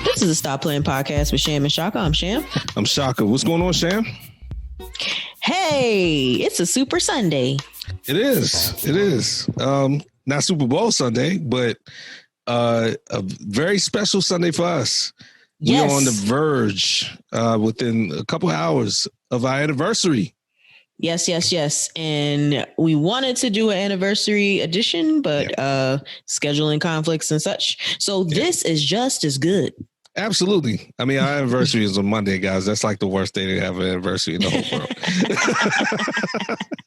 This is the Stop Playing podcast with Sham and Shaka. I'm Sham. I'm Shaka. What's going on, Sham? Hey, it's a Super Sunday. It is. It is. Not Super Bowl Sunday, but a very special Sunday for us. Yes. We're on the verge within a couple hours of our anniversary. Yes. And we wanted to do an anniversary edition, but scheduling conflicts and such. So this is just as good. Absolutely. I mean, our anniversary is on Monday, guys. That's like the worst day to have an anniversary in the whole world.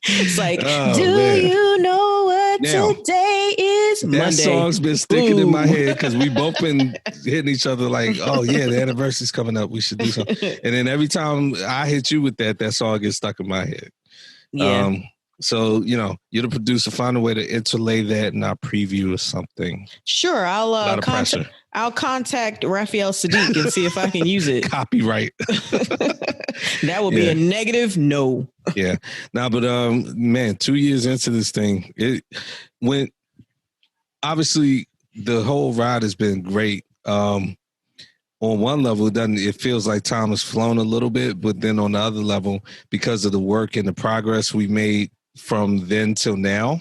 It's like, you know what today is? Monday. That song's been sticking in my head because we both been hitting each other like, oh, yeah, the anniversary's coming up. We should do something. And then every time I hit you with that song gets stuck in my head. Yeah. So, you know, you're the producer. Find a way to interlay that in our preview or something. Sure. I'll contact Raphael Sadiq and see if I can use it. Copyright. That would be a negative no. Yeah. Now, but man, 2 years into this thing, it went. Obviously, the whole ride has been great. On one level, it feels like time has flown a little bit, but then on the other level, because of the work and the progress we made from then till now,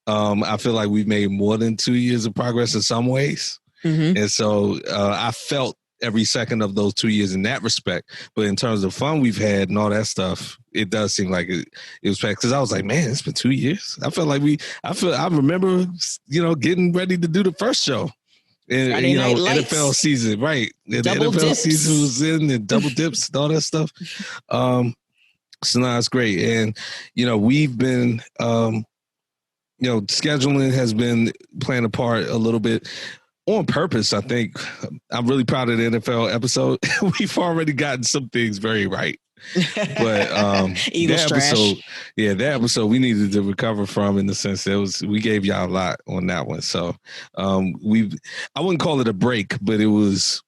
I feel like we've made more than 2 years of progress in some ways. Mm-hmm. And so I felt every second of those 2 years in that respect. But in terms of fun we've had and all that stuff, it does seem like it was packed. Because I was like, man, it's been 2 years. I felt like I remember, you know, getting ready to do the first show. And, you know, NFL season, right. And the NFL dips. Season was in and double dips and all that stuff. So now it's great. And, you know, we've been, you know, scheduling has been playing a part a little bit on purpose. I think I'm really proud of the NFL episode. We've already gotten some things very right. But that episode we needed to recover from, in the sense that we gave y'all a lot on that one. So I wouldn't call it a break, but it was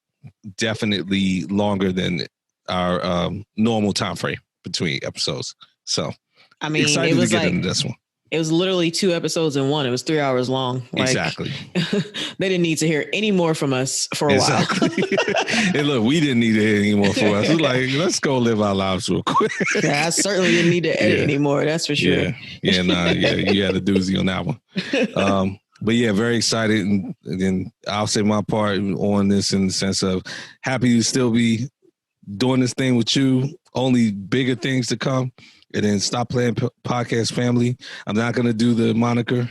definitely longer than our normal time frame between episodes. So I mean, excited to get into this one. It was literally 2 episodes in one. It was 3 hours long. Exactly. They didn't need to hear any more from us for a while. And look, we didn't need to hear any more from us. We're like, let's go live our lives real quick. Yeah, I certainly didn't need to edit anymore. That's for sure. You had a doozy on that one. But yeah, very excited. And I'll say my part on this in the sense of happy to still be doing this thing with you. Only bigger things to come. And then Stop Playing Podcast family. I'm not going to do the moniker,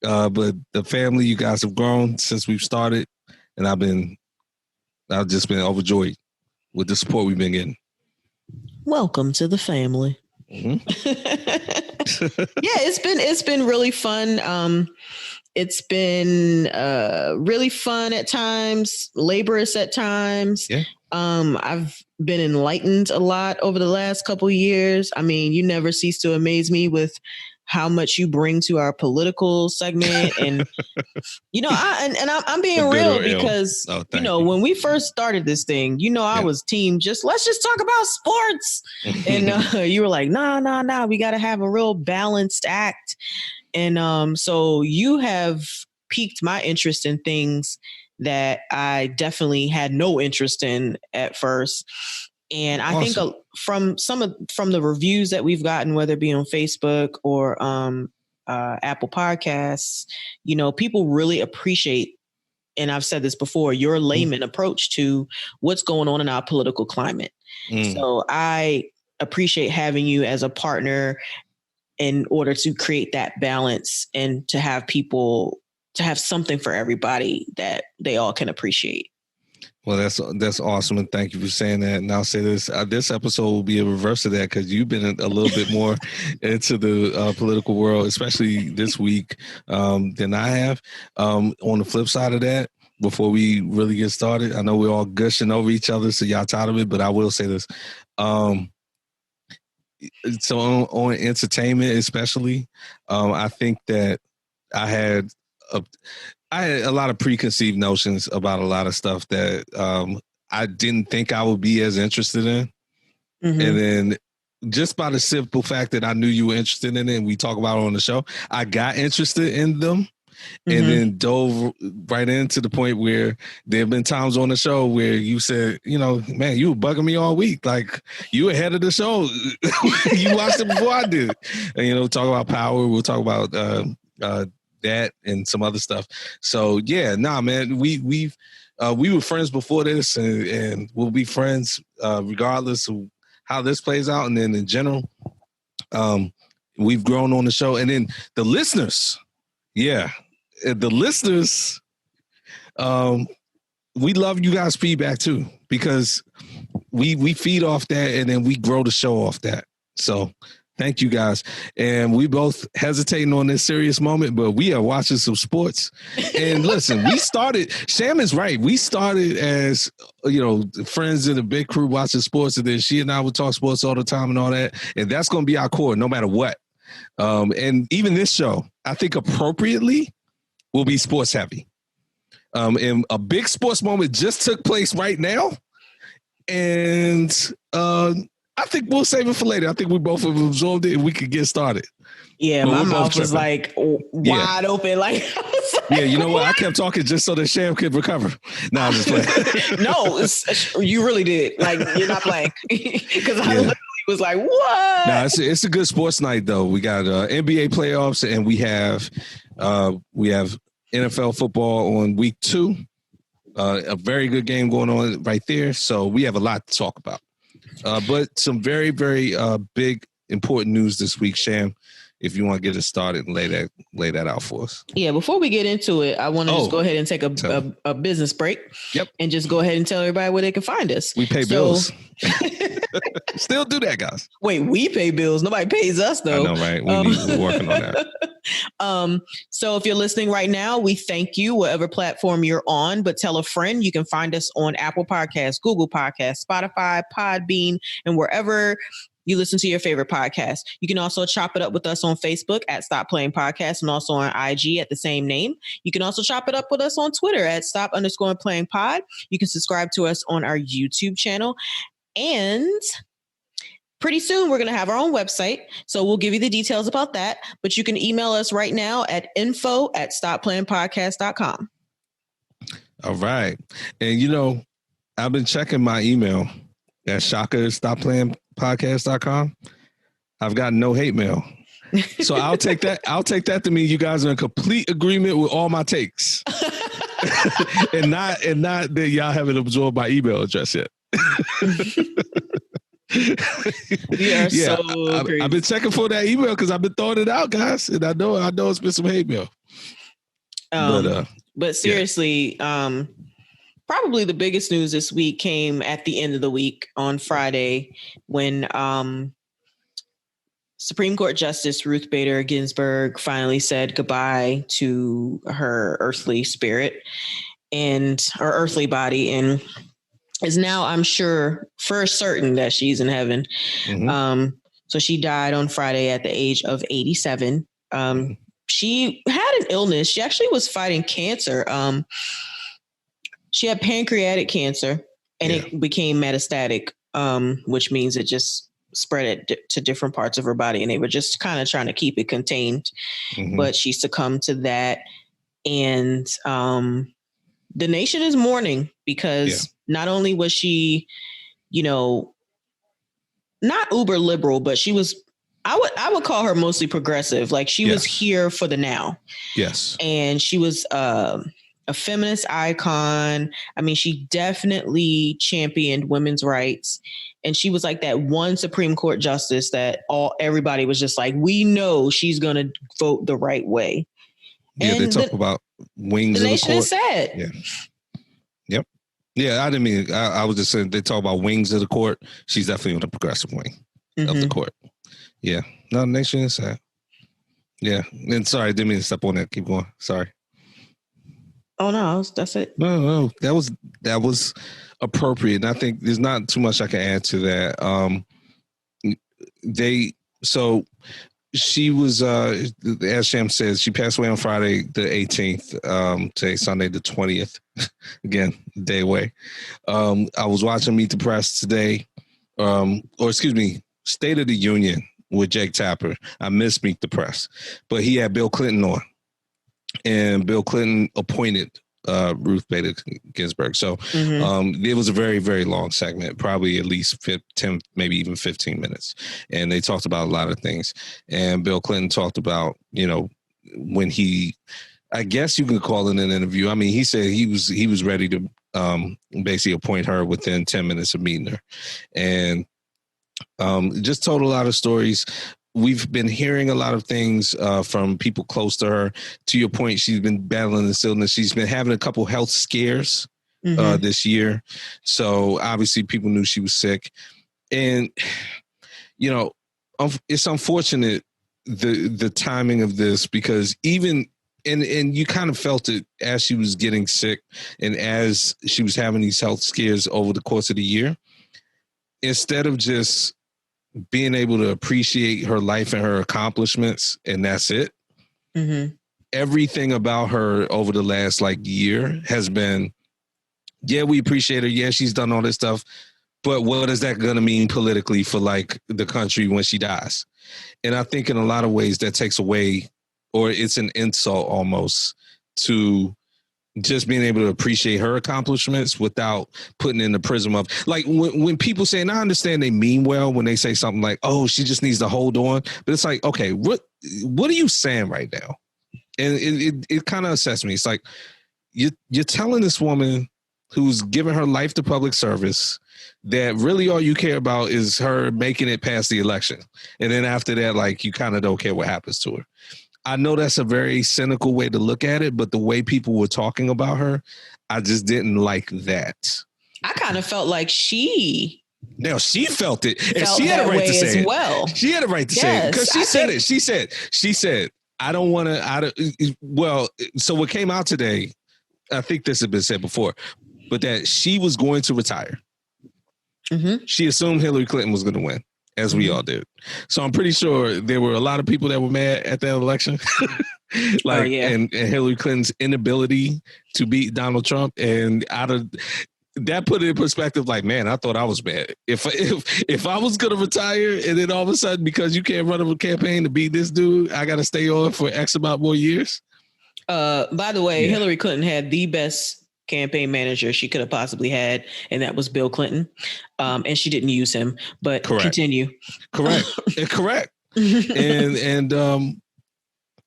but the family, you guys have grown since we've started. And I've just been overjoyed with the support we've been getting. Welcome to the family. Mm-hmm. It's been really fun. It's been really fun at times, laborious at times. Yeah. I've been enlightened a lot over the last couple of years. I mean, you never cease to amaze me with how much you bring to our political segment. And, you know, I'm being real because, you know, when we first started this thing, you know, I was team let's just talk about sports. And you were like, nah, we got to have a real balanced act. And so you have piqued my interest in things that I definitely had no interest in at first. And I think from the reviews that we've gotten, whether it be on Facebook or Apple Podcasts, you know, people really appreciate, and I've said this before, your layman approach to what's going on in our political climate. So I appreciate having you as a partner in order to create that balance and to have people, to have something for everybody that they all can appreciate. Well, that's awesome. And thank you for saying that. And I'll say this episode will be a reverse of that, because you've been a little bit more into the political world, especially this week, than I have. On the flip side of that, before we really get started, I know we're all gushing over each other, so y'all tired of it, but I will say this. So on entertainment especially, I think that I had a lot of preconceived notions about a lot of stuff that I didn't think I would be as interested in. Mm-hmm. And then just by the simple fact that I knew you were interested in it and we talk about it on the show, I got interested in them. And then dove right into the point where there have been times on the show where you said, you know, man, you were bugging me all week. Like, you ahead of the show. You watched it before I did. And, you know, talk about power. We'll talk about that and some other stuff. So, yeah, man, we were friends before this and we'll be friends regardless of how this plays out. And then in general, we've grown on the show. And then the listeners, the listeners, we love you guys' feedback too, because we feed off that and then we grow the show off that. So thank you guys. And we both hesitating on this serious moment, but we are watching some sports. And listen, Sham is right. We started as, you know, friends in a big crew watching sports, and then she and I would talk sports all the time and all that. And that's going to be our core no matter what. And even this show, I think appropriately, will be sports heavy. And a big sports moment just took place right now. And I think we'll save it for later. I think we both have absorbed it and we could get started. Yeah, my mouth was like wide open. Like, yeah, you know what? I kept talking just so that Sham could recover. No, I'm just playing. No, you really did. Like, you're not playing. Because I literally was like, what? No, it's a good sports night, though. We got NBA playoffs and we have NFL football on week 2. A very good game going on right there. So we have a lot to talk about. But some very, very big, important news this week, Sham, if you want to get it started and lay that out for us. Yeah, before we get into it, I want to just go ahead and take a business break. Yep. And just go ahead and tell everybody where they can find us. We pay bills. Still do that, guys. Wait, we pay bills. Nobody pays us, though. I know, right? We're working on that. So if you're listening right now, we thank you, whatever platform you're on, but tell a friend. You can find us on Apple Podcasts, Google Podcasts, Spotify, Podbean, and wherever you listen to your favorite podcast. You can also chop it up with us on Facebook at Stop Playing Podcast and also on IG at the same name. You can also chop it up with us on Twitter at Stop_Playing Pod. You can subscribe to us on our YouTube channel. And pretty soon we're going to have our own website. So we'll give you the details about that. But you can email us right now at info@stopplayingpodcast.com. All right. And, you know, I've been checking my email at stopplayingpodcast.com. I've got no hate mail. So I'll take that. I'll take that to mean you guys are in complete agreement with all my takes. and not that y'all haven't absorbed my email address yet. I've been checking for that email because I've been throwing it out, guys. And I know it's been some hate mail. But seriously, probably the biggest news this week came at the end of the week on Friday when Supreme Court Justice Ruth Bader Ginsburg finally said goodbye to her earthly spirit and her earthly body, and is now, I'm sure, for certain that she's in heaven. Mm-hmm. So she died on Friday at the age of 87. She had an illness. She actually was fighting cancer. She had pancreatic cancer, and it became metastatic, which means it just spread it to different parts of her body, and they were just kind of trying to keep it contained. Mm-hmm. But she succumbed to that, and the nation is mourning because not only was she, you know, not uber liberal, but she was, I would call her mostly progressive. Like, she was here for the now. Yes. And she was a feminist icon. I mean, she definitely championed women's rights. And she was like that one Supreme Court justice that everybody was just like, we know she's going to vote the right way. Yeah, and they talk about wings the of the court. nation is sad. Yeah. Yep. Yeah, I didn't mean, I was just saying, they talk about wings of the court. She's definitely on the progressive wing of the court. Yeah. No, the nation is sad. Yeah. And sorry, I didn't mean to step on that. Keep going. Sorry. Oh, no, that's it. No. That was appropriate. And I think there's not too much I can add to that. She was, as Sham says, she passed away on Friday the 18th, today Sunday the 20th. Again, day away. I was watching Meet the Press today, State of the Union with Jake Tapper. I missed Meet the Press, but he had Bill Clinton on, and Bill Clinton appointed Ruth Bader Ginsburg. So it was a very, very long segment, probably at least 10, maybe even 15 minutes. And they talked about a lot of things. And Bill Clinton talked about, when I guess you could call it an interview. I mean, he said he was ready to basically appoint her within 10 minutes of meeting her. And just told a lot of stories. We've been hearing a lot of things from people close to her. To your point, she's been battling this illness. She's been having a couple health scares this year. So obviously people knew she was sick. And, it's unfortunate the timing of this, because even, and you kind of felt it as she was getting sick and as she was having these health scares over the course of the year, instead of just being able to appreciate her life and her accomplishments, and that's it. Everything about her over the last year has been, yeah, we appreciate her. Yeah, she's done all this stuff. But what is that going to mean politically for the country when she dies? And I think in a lot of ways that takes away, or it's an insult almost, to just being able to appreciate her accomplishments without putting in the prism of, when people say, and I understand they mean well when they say something like, oh, she just needs to hold on. But it's like, okay, what are you saying right now? And it kind of upsets me. It's like, you're telling this woman who's given her life to public service that really all you care about is her making it past the election. And then after that, you kind of don't care what happens to her. I know that's a very cynical way to look at it, but the way people were talking about her, I just didn't like that. I kind of felt like she felt it. And felt she had a right to say it. Well. She had a right to say it, because she said it. She said, I don't want to, well, so what came out today, I think this had been said before, but that she was going to retire. She assumed Hillary Clinton was going to win, as we all did. So I'm pretty sure there were a lot of people that were mad at that election. And Hillary Clinton's inability to beat Donald Trump. And that put it in perspective, man, I thought I was mad. If I was going to retire and then all of a sudden, because you can't run a campaign to beat this dude, I got to stay on for X amount more years. By the way, Hillary Clinton had the best campaign manager she could have possibly had, and that was Bill Clinton. And she didn't use him, but continue. Correct.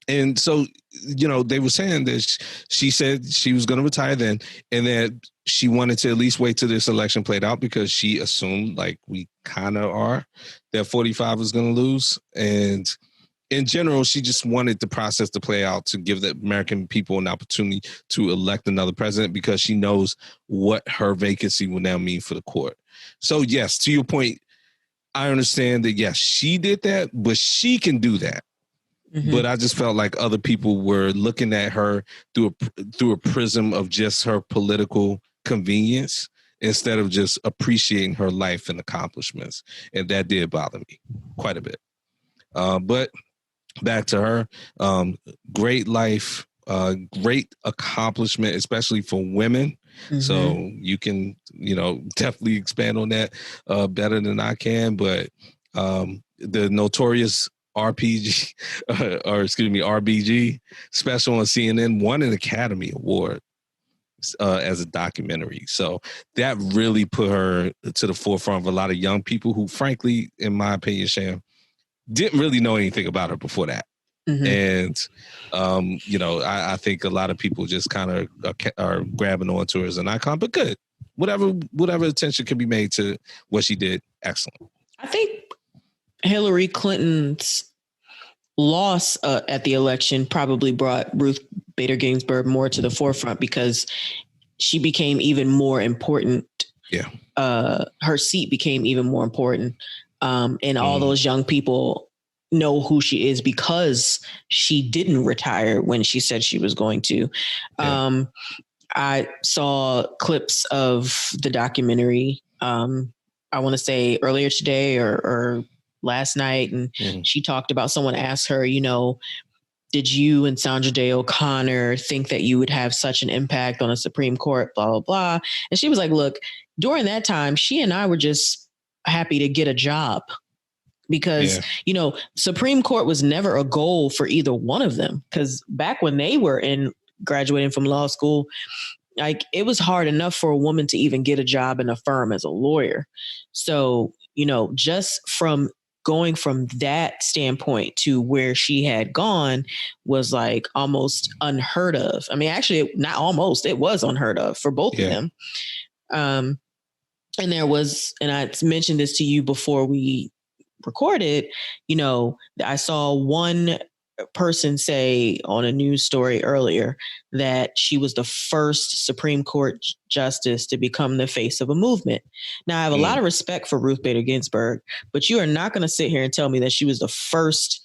And so, they were saying that she said she was going to retire then, and that she wanted to at least wait till this election played out, because she assumed, we kind of are, that 45 was going to lose. And in general, she just wanted the process to play out to give the American people an opportunity to elect another president, because she knows what her vacancy will now mean for the court. So, yes, to your point, I understand that, yes, she did that, but she can do that. But I just felt like other people were looking at her through a prism of just her political convenience, instead of just appreciating her life and accomplishments. And that did bother me quite a bit. But back to her, great life, great accomplishment, especially for women. So you can, definitely expand on that better than I can. But the Notorious RBG special on CNN won an Academy Award as a documentary. So that really put her to the forefront of a lot of young people who, frankly, in my opinion, Sham, didn't really know anything about her before that. And, I think a lot of people just kind of are grabbing onto her as an icon, but good. Whatever attention can be made to what she did, excellent. I think Hillary Clinton's loss at the election probably brought Ruth Bader Ginsburg more to the forefront, because she became even more important. Yeah. Her seat became even more important. And all those young people know who she is because she didn't retire when she said she was going to. Yeah. I saw clips of the documentary, I want to say earlier today or last night. And she talked about, someone asked her, did you and Sandra Day O'Connor think that you would have such an impact on the Supreme Court, blah, blah, blah. And she was like, look, during that time, she and I were just happy to get a job. because, Supreme Court was never a goal for either one of them. Because back when they were graduating from law school, like it was hard enough for a woman to even get a job in a firm as a lawyer. So, just from going from that standpoint to where she had gone was like almost unheard of. I mean, actually, not almost, it was unheard of for both of them. And there was, and I mentioned this to you before we recorded, I saw one person say on a news story earlier that she was the first Supreme Court justice to become the face of a movement. Now, I have a lot of respect for Ruth Bader Ginsburg, but you are not going to sit here and tell me that she was the first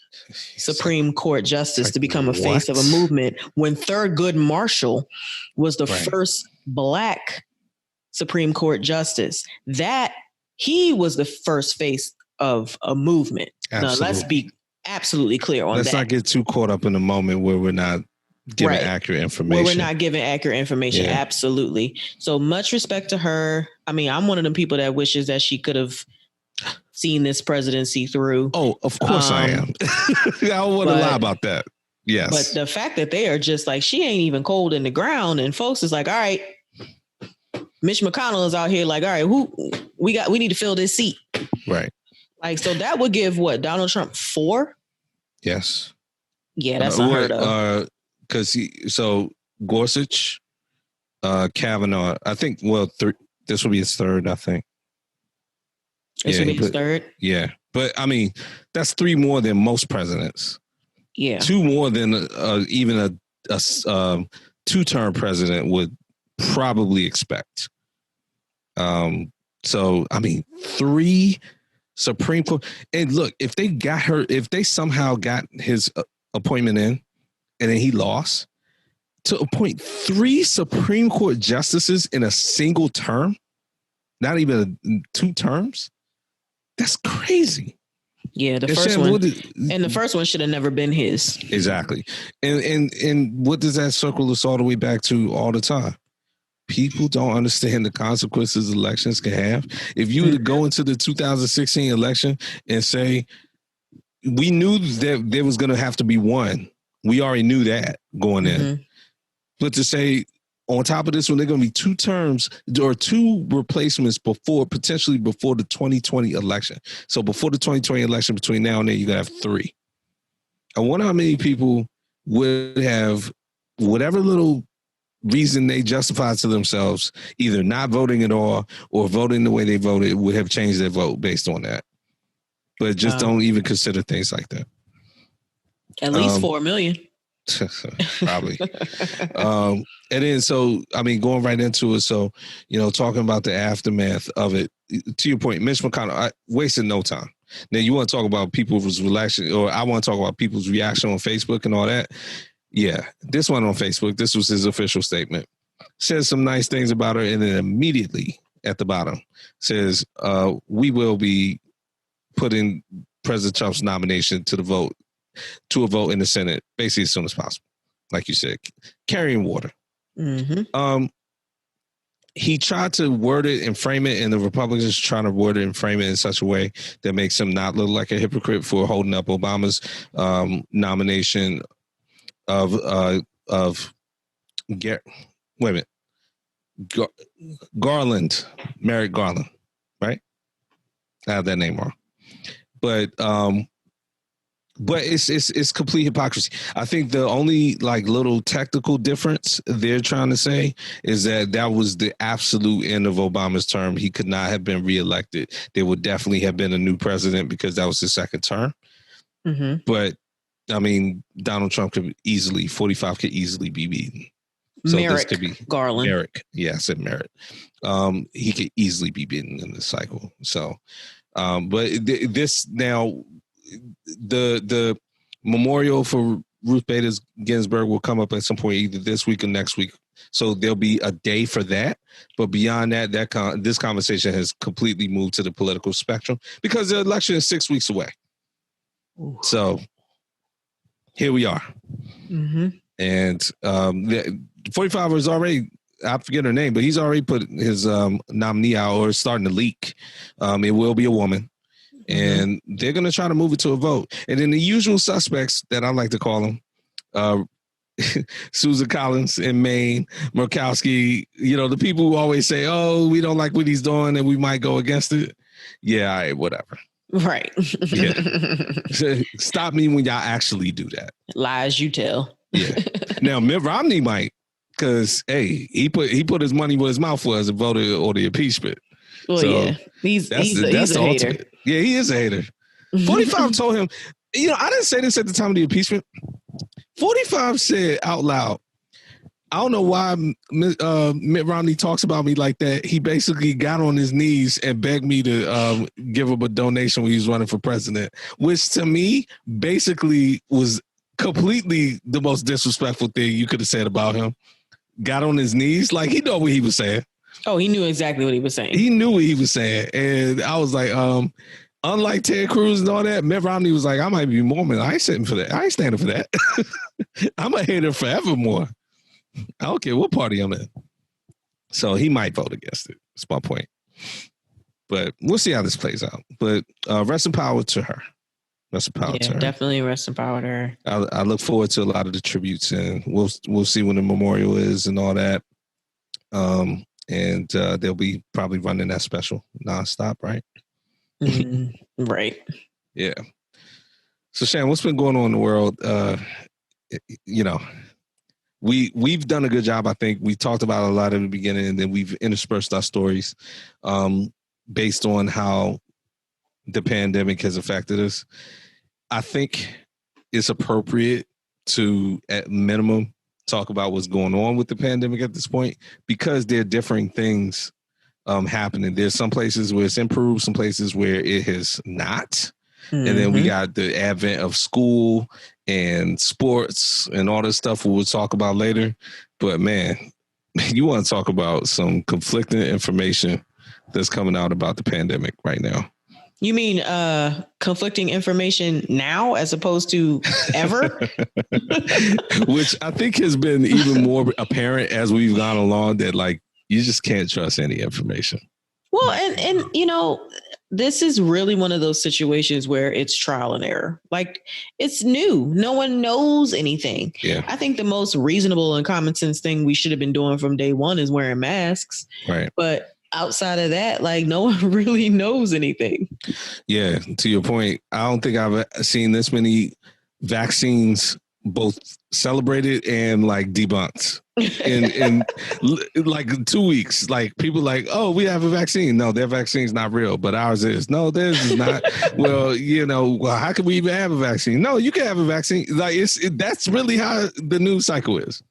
Supreme Court justice to become a face of a movement when Thurgood Marshall was the first Black Supreme Court justice. That he was the first face of a movement. Absolutely. Now, let's be absolutely clear on that. Let's not get too caught up in the moment where we're not giving accurate information. Where we're not giving accurate information. Yeah. Absolutely. So much respect to her. I mean, I'm one of them people that wishes that she could have seen this presidency through. Oh, of course I am. I don't want to lie about that. Yes. But the fact that they are just like, she ain't even cold in the ground, and folks is like, all right, Mitch McConnell is out here like, all right, we need to fill this seat. Right. Like, so that would give Donald Trump 4? Yes. Yeah, that's unheard of. Because Gorsuch, Kavanaugh, I think, this will be his third, I think. This will be his third? Yeah. But, I mean, that's 3 more than most presidents. Yeah. 2 more than even a 2-term president would probably expect. So, I mean, 3 Supreme Court. And look, if they somehow got his appointment in and then he lost, to appoint 3 Supreme Court justices in a single term, not even 2 terms, that's crazy. Yeah, the first one should have never been his. Exactly. And what does that circle us all the way back to all the time? People don't understand the consequences elections can have. If you were to go into the 2016 election and say, we knew that there was going to have to be one. We already knew that going in. But to say, on top of this one, they're going to be 2 terms or 2 replacements potentially before the 2020 election. So before the 2020 election, between now and then, you're going to have 3. I wonder how many people would have whatever little reason they justify to themselves, either not voting at all or voting the way they voted, would have changed their vote based on that. But just don't even consider things like that. At least 4 million. Probably. And then, so, I mean, going right into it. So, talking about the aftermath of it, to your point, Mitch McConnell, I wasted no time. Now, you want to talk about people's reaction, or I want to talk about people's reaction on Facebook and all that. Yeah, this one on Facebook, this was his official statement. Says some nice things about her, and then immediately at the bottom says, we will be putting President Trump's nomination to a vote in the Senate, basically as soon as possible. Like you said, carrying water. He tried to word it and frame it, and the Republicans trying to word it and frame it in such a way that makes him not look like a hypocrite for holding up Obama's nomination of Garland, Merrick Garland, right? I have that name wrong, but it's complete hypocrisy. I think the only little technical difference they're trying to say is that was the absolute end of Obama's term. He could not have been reelected. There would definitely have been a new president because that was his second term. But I mean, Donald Trump could easily, 45 could easily be beaten. So Merrick this could be Garland. Merrick. Yeah, I said Merrick. He could easily be beaten in this cycle. So, but this now, the memorial for Ruth Bader Ginsburg will come up at some point either this week or next week. So there'll be a day for that. But beyond that, this conversation has completely moved to the political spectrum because the election is 6 weeks away. Ooh. So here we are. And 45 is already, I forget her name, but he's already put his nominee out or starting to leak. It will be a woman. and they're going to try to move it to a vote. And then the usual suspects that I like to call them, Susan Collins in Maine, Murkowski, the people who always say, oh, we don't like what he's doing and we might go against it. Yeah, all right, whatever. Right. Yeah. Stop me when y'all actually do that. Lies you tell. Yeah. Now, Mitt Romney might, because, hey, he put his money where his mouth was and voted on the impeachment. Well, so yeah. He's a hater. Ultimate. Yeah, he is a hater. 45 told him, I didn't say this at the time of the impeachment. 45 said out loud, I don't know why Mitt Romney talks about me like that. He basically got on his knees and begged me to give him a donation when he was running for president, which to me basically was completely the most disrespectful thing you could have said about him. Got on his knees. Like, he knew what he was saying. Oh, he knew exactly what he was saying. He knew what he was saying. And I was like, unlike Ted Cruz and all that, Mitt Romney was like, I might be Mormon. I ain't sitting for that. I ain't standing for that. I'm a hater forevermore. I don't care what party I'm in. So he might vote against it. That's my point. But we'll see how this plays out. But rest in power to her. Rest in power to her. Definitely rest in power to her. I look forward to a lot of the tributes, and we'll see when the memorial is and all that. And they'll be probably running that special nonstop, right? Right. Yeah. So, Shan, what's been going on in the world? We've done a good job, I think. We talked about a lot in the beginning, and then we've interspersed our stories based on how the pandemic has affected us. I think it's appropriate to, at minimum, talk about what's going on with the pandemic at this point, because there are differing things happening. There's some places where it's improved, some places where it has not. And then we got the advent of school and sports and all this stuff we'll talk about later. But man, you want to talk about some conflicting information that's coming out about the pandemic right now. You mean conflicting information now as opposed to ever? Which I think has been even more apparent as we've gone along, that like you just can't trust any information. Well, and this is really one of those situations where it's trial and error. Like, it's new. No one knows anything. Yeah. I think the most reasonable and common sense thing we should have been doing from day one is wearing masks. Right. But outside of that, like, no one really knows anything. Yeah. To your point, I don't think I've seen this many vaccines both celebrated and like debunked in like 2 weeks. Like, people like, oh, we have a vaccine. No, their vaccine's not real, but ours is. No, theirs is not. Well, how can we even have a vaccine? No, you can have a vaccine. Like, that's really how the news cycle is.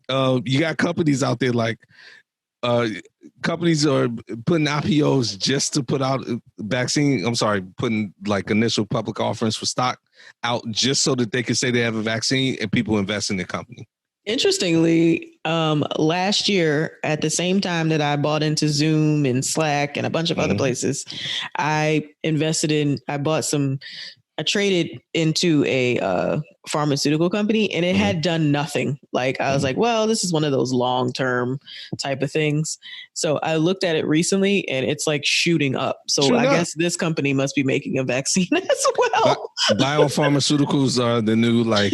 You got companies out there like companies are putting IPOs just to put out putting like initial public offerings for stock out just so that they can say they have a vaccine and people invest in the company. Interestingly, last year at the same time that I bought into Zoom and Slack and a bunch of other places, I traded into a pharmaceutical company, and it had done nothing. Like, I was like, well, this is one of those long-term type of things. So I looked at it recently, and it's like shooting up. So I guess this company must be making a vaccine as well. Biopharmaceuticals are the new like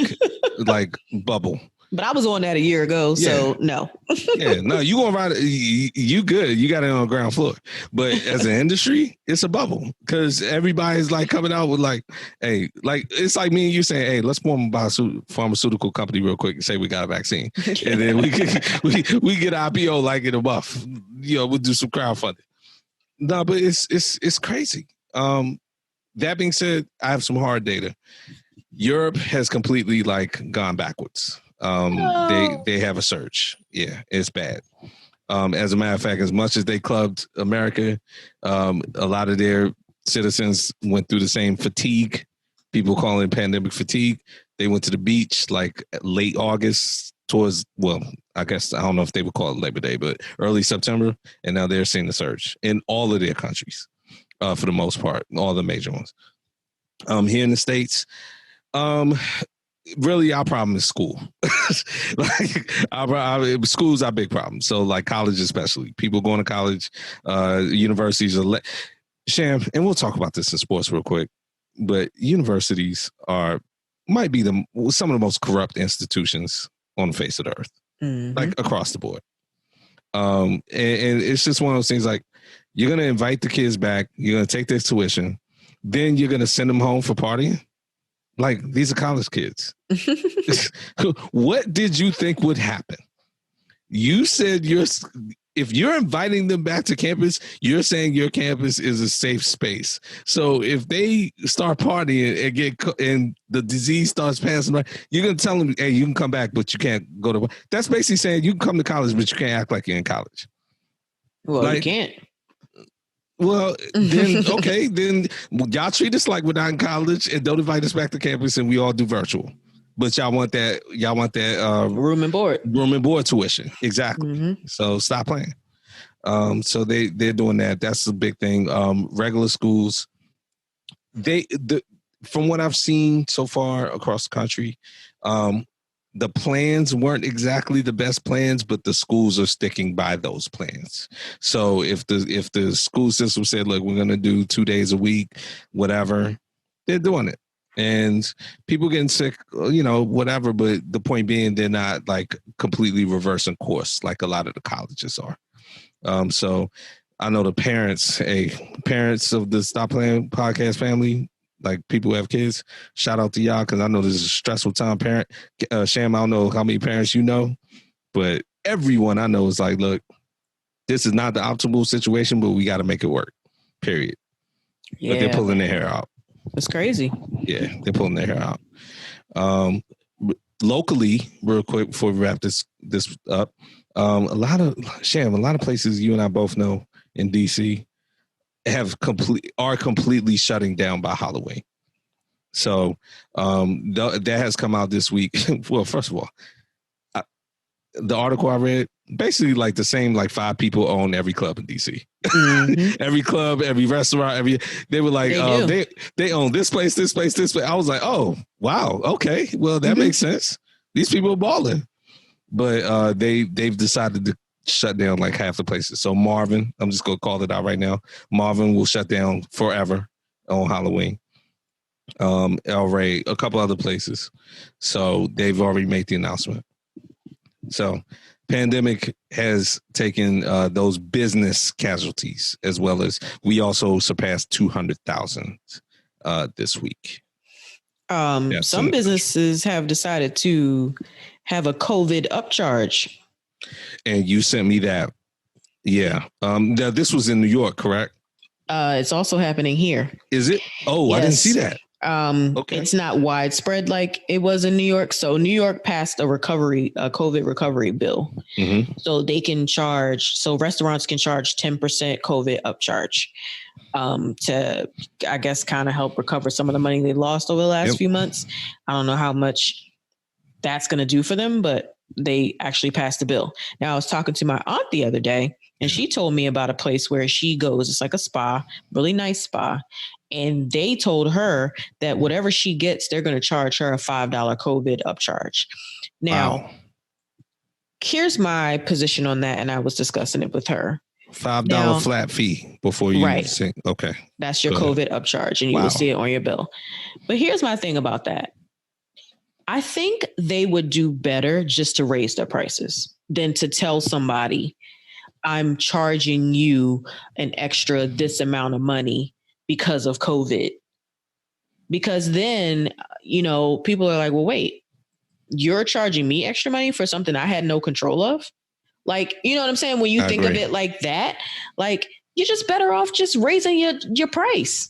bubble. But I was on that a year ago, so no. Yeah, no, you gonna ride it. You good. You got it on the ground floor. But as an industry, it's a bubble because everybody's like coming out with like, hey, like it's like me and you saying, hey, let's form a pharmaceutical company real quick and say we got a vaccine, and then we get an IPO like in a month. We'll do some crowdfunding. No, but it's crazy. That being said, I have some hard data. Europe has completely like gone backwards. They have a surge. Yeah, it's bad. As a matter of fact, as much as they clubbed America, a lot of their citizens went through the same fatigue. People call it pandemic fatigue. They went to the beach like late August I guess, I don't know if they would call it Labor Day, but early September. And now they're seeing the surge in all of their countries, for the most part, all the major ones. Here in the States, really, our problem is school. Like, school's our big problem. So, like college, especially people going to college, universities are Sham, and we'll talk about this in sports real quick, but universities might be some of the most corrupt institutions on the face of the earth, like across the board. And it's just one of those things like you're going to invite the kids back. You're going to take their tuition. Then you're going to send them home for partying. Like, these are college kids. What did you think would happen? You said if you're inviting them back to campus, you're saying your campus is a safe space. So if they start partying and the disease starts passing around, you're going to tell them, hey, you can come back, but you can't go to. That's basically saying you can come to college, but you can't act like you're in college. Well, you can't. Well, then, okay, then y'all treat us like we're not in college and don't invite us back to campus and we all do virtual. But y'all want that room and board tuition. Exactly. So stop playing. So they're doing that. That's the big thing. Regular schools, from what I've seen so far across the country, the plans weren't exactly the best plans, but the schools are sticking by those plans. So if the school system said, look, we're going to do 2 days a week, whatever, they're doing it. And people getting sick, whatever. But the point being, they're not like completely reversing course like a lot of the colleges are. So I know the parents of the Stop Playing podcast family, like people who have kids, shout out to y'all, because I know this is a stressful time. Sham, I don't know how many parents you know, but everyone I know is like, look, this is not the optimal situation, but we got to make it work, period. Yeah, but they're pulling their hair out. It's crazy. Yeah, they're pulling their hair out. Locally, real quick before we wrap this up, a lot of places you and I both know in DC are completely shutting down by Halloween. So that has come out this week. Well, first of all, the article I read, basically like the same, like 5 people own every club in DC. Every club, every restaurant, they were like, they own this place. I was like, oh, wow. Okay. Well, that makes sense. These people are balling. But they've decided to shut down like half the places. So Marvin, I'm just going to call it out right now. Marvin will shut down forever on Halloween. El Rey, a couple other places. So they've already made the announcement. So pandemic has taken those business casualties, as well as we also surpassed 200,000 this week. Some businesses have decided to have a COVID upcharge. And you sent me that. Yeah. This was in New York, correct? It's also happening here. Is it? Oh, yes. I didn't see that. Okay. It's not widespread like it was in New York. So New York passed a COVID recovery bill. So they can restaurants can charge 10% COVID upcharge to, I guess, kind of help recover some of the money they lost over the last few months. I don't know how much that's going to do for them, but they actually passed the bill. Now, I was talking to my aunt the other day, and she told me about a place where she goes. It's like a spa, really nice spa. And they told her that whatever she gets, they're going to charge her a $5 COVID upcharge. Now, here's my position on that. And I was discussing it with her. $5 flat fee before you sing. Okay. That's your COVID upcharge, and you will see it on your bill. But here's my thing about that. I think they would do better just to raise their prices than to tell somebody, I'm charging you an extra this amount of money because of COVID. Because then, people are like, well, wait, you're charging me extra money for something I had no control of? Like, you know what I'm saying? When you think of it like that, like, you're just better off just raising your price.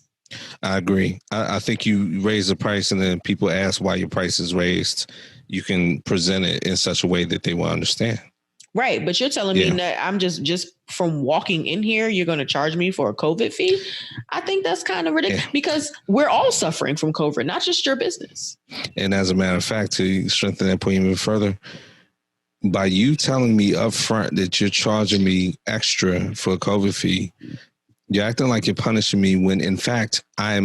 I agree. I think you raise the price, and then people ask why your price is raised. You can present it in such a way that they will understand. Right. But you're telling me that I'm just from walking in here, you're going to charge me for a COVID fee? I think that's kind of ridiculous because we're all suffering from COVID, not just your business. And as a matter of fact, to strengthen that point even further, by you telling me up front that you're charging me extra for a COVID fee, you're acting like you're punishing me when, in fact, I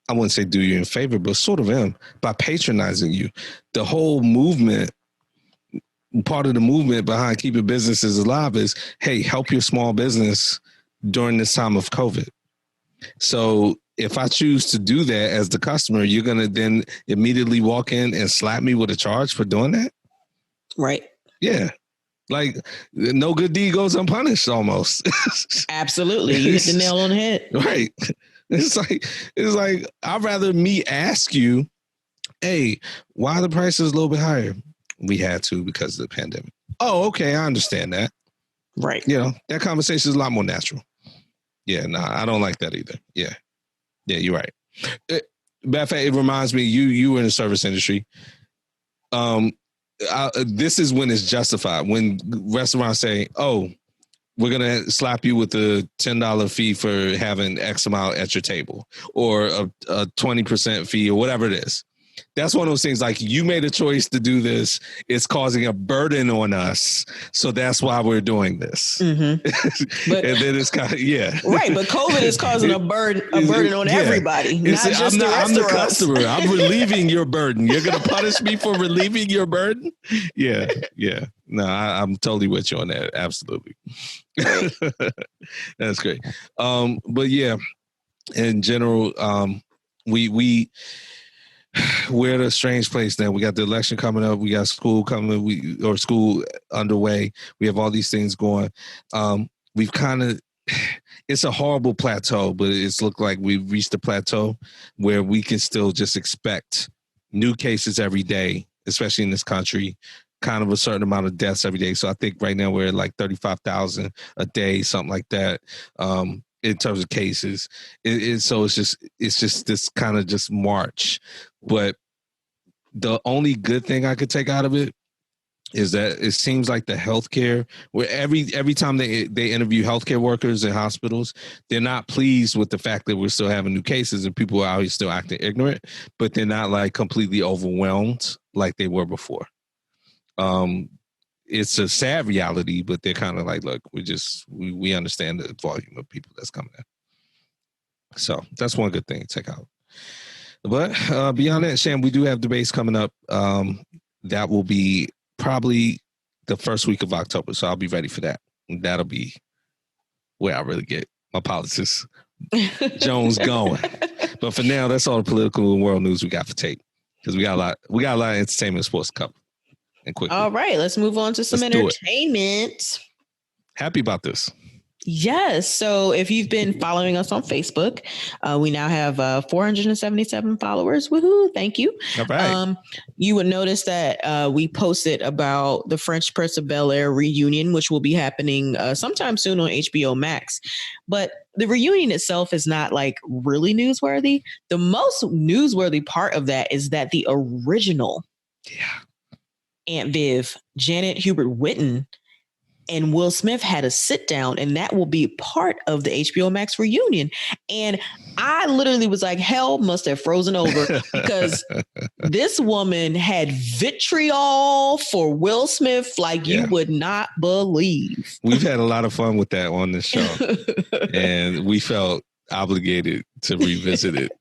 wouldn't say do you in favor, but sort of am by patronizing you. The whole movement, part of the movement behind keeping businesses alive is, hey, help your small business during this time of COVID. So if I choose to do that as the customer, you're going to then immediately walk in and slap me with a charge for doing that? Right. Yeah. Like, no good deed goes unpunished almost. Absolutely. You hit the nail on the head. Right. It's like, I'd rather me ask you, hey, why are the prices a little bit higher? We had to because of the pandemic. Oh, okay. I understand that. Right. You know, that conversation is a lot more natural. Yeah, I don't like that either. Yeah, you're right. Matter of fact, it reminds me, you were in the service industry. This is when it's justified. When restaurants say, oh, we're going to slap you with a $10 fee for having X amount at your table, or a 20% fee, or whatever it is. That's one of those things, like, you made a choice to do this. It's causing a burden on us. So that's why we're doing this. Mm-hmm. But, and then it's kind of, Right. But COVID is causing a burden on everybody, not just the restaurants. I'm the customer. I'm relieving your burden. You're going to punish me for relieving your burden? Yeah. No, I'm totally with you on that. Absolutely. That's great. But yeah, in general, we're at a strange place now. We got the election coming up. We got school coming. School underway. We have all these things going. We've kind of, it's a horrible plateau, but it's looked like we've reached a plateau where we can still just expect new cases every day, especially in this country, kind of a certain amount of deaths every day. So I think right now we're at like 35,000 a day, something like that. In terms of cases, so it's just this kind of just march. But the only good thing I could take out of it is that it seems like the healthcare, where every time they interview healthcare workers in hospitals, they're not pleased with the fact that we're still having new cases and people are out here still acting ignorant, but they're not like completely overwhelmed like they were before. It's a sad reality, but they're kind of like, look, we understand the volume of people that's coming in. So that's one good thing to take out. But beyond that, Sham, we do have debates coming up. That will be probably the first week of October. So I'll be ready for that. That'll be where I really get my politics Jones going. But for now, that's all the political and world news we got for tape, because we got a lot of entertainment and sports to cover. And quickly. All right, let's move on to some entertainment. Happy about this. Yes. So if you've been following us on Facebook, we now have 477 followers. Woohoo. Thank you. All right. You would notice that we posted about the Fresh Prince of Bel-Air reunion, which will be happening sometime soon on HBO Max. But the reunion itself is not like really newsworthy. The most newsworthy part of that is that the original Aunt Viv, Janet Hubert Whitten, and Will Smith had a sit down, and that will be part of the HBO Max reunion. And I literally was like, hell must have frozen over, because this woman had vitriol for Will Smith like you would not believe. We've had a lot of fun with that on this show, and we felt obligated to revisit it.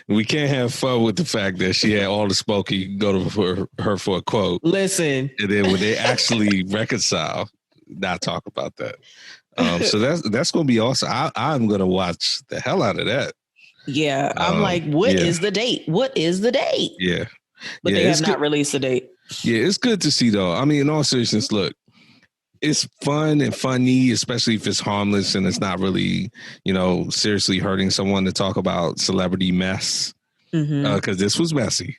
We can't have fun with the fact that she had all the smoke. You can go to her for a quote. Listen. And then when they actually reconcile, not talk about that. So that's going to be awesome. I'm going to watch the hell out of that. Yeah. I'm like, what is the date? What is the date? Yeah. But they have not released the date. Yeah. It's good to see, though. I mean, in all seriousness, look, it's fun and funny, especially if it's harmless and it's not really, seriously hurting someone, to talk about celebrity mess, because this was messy.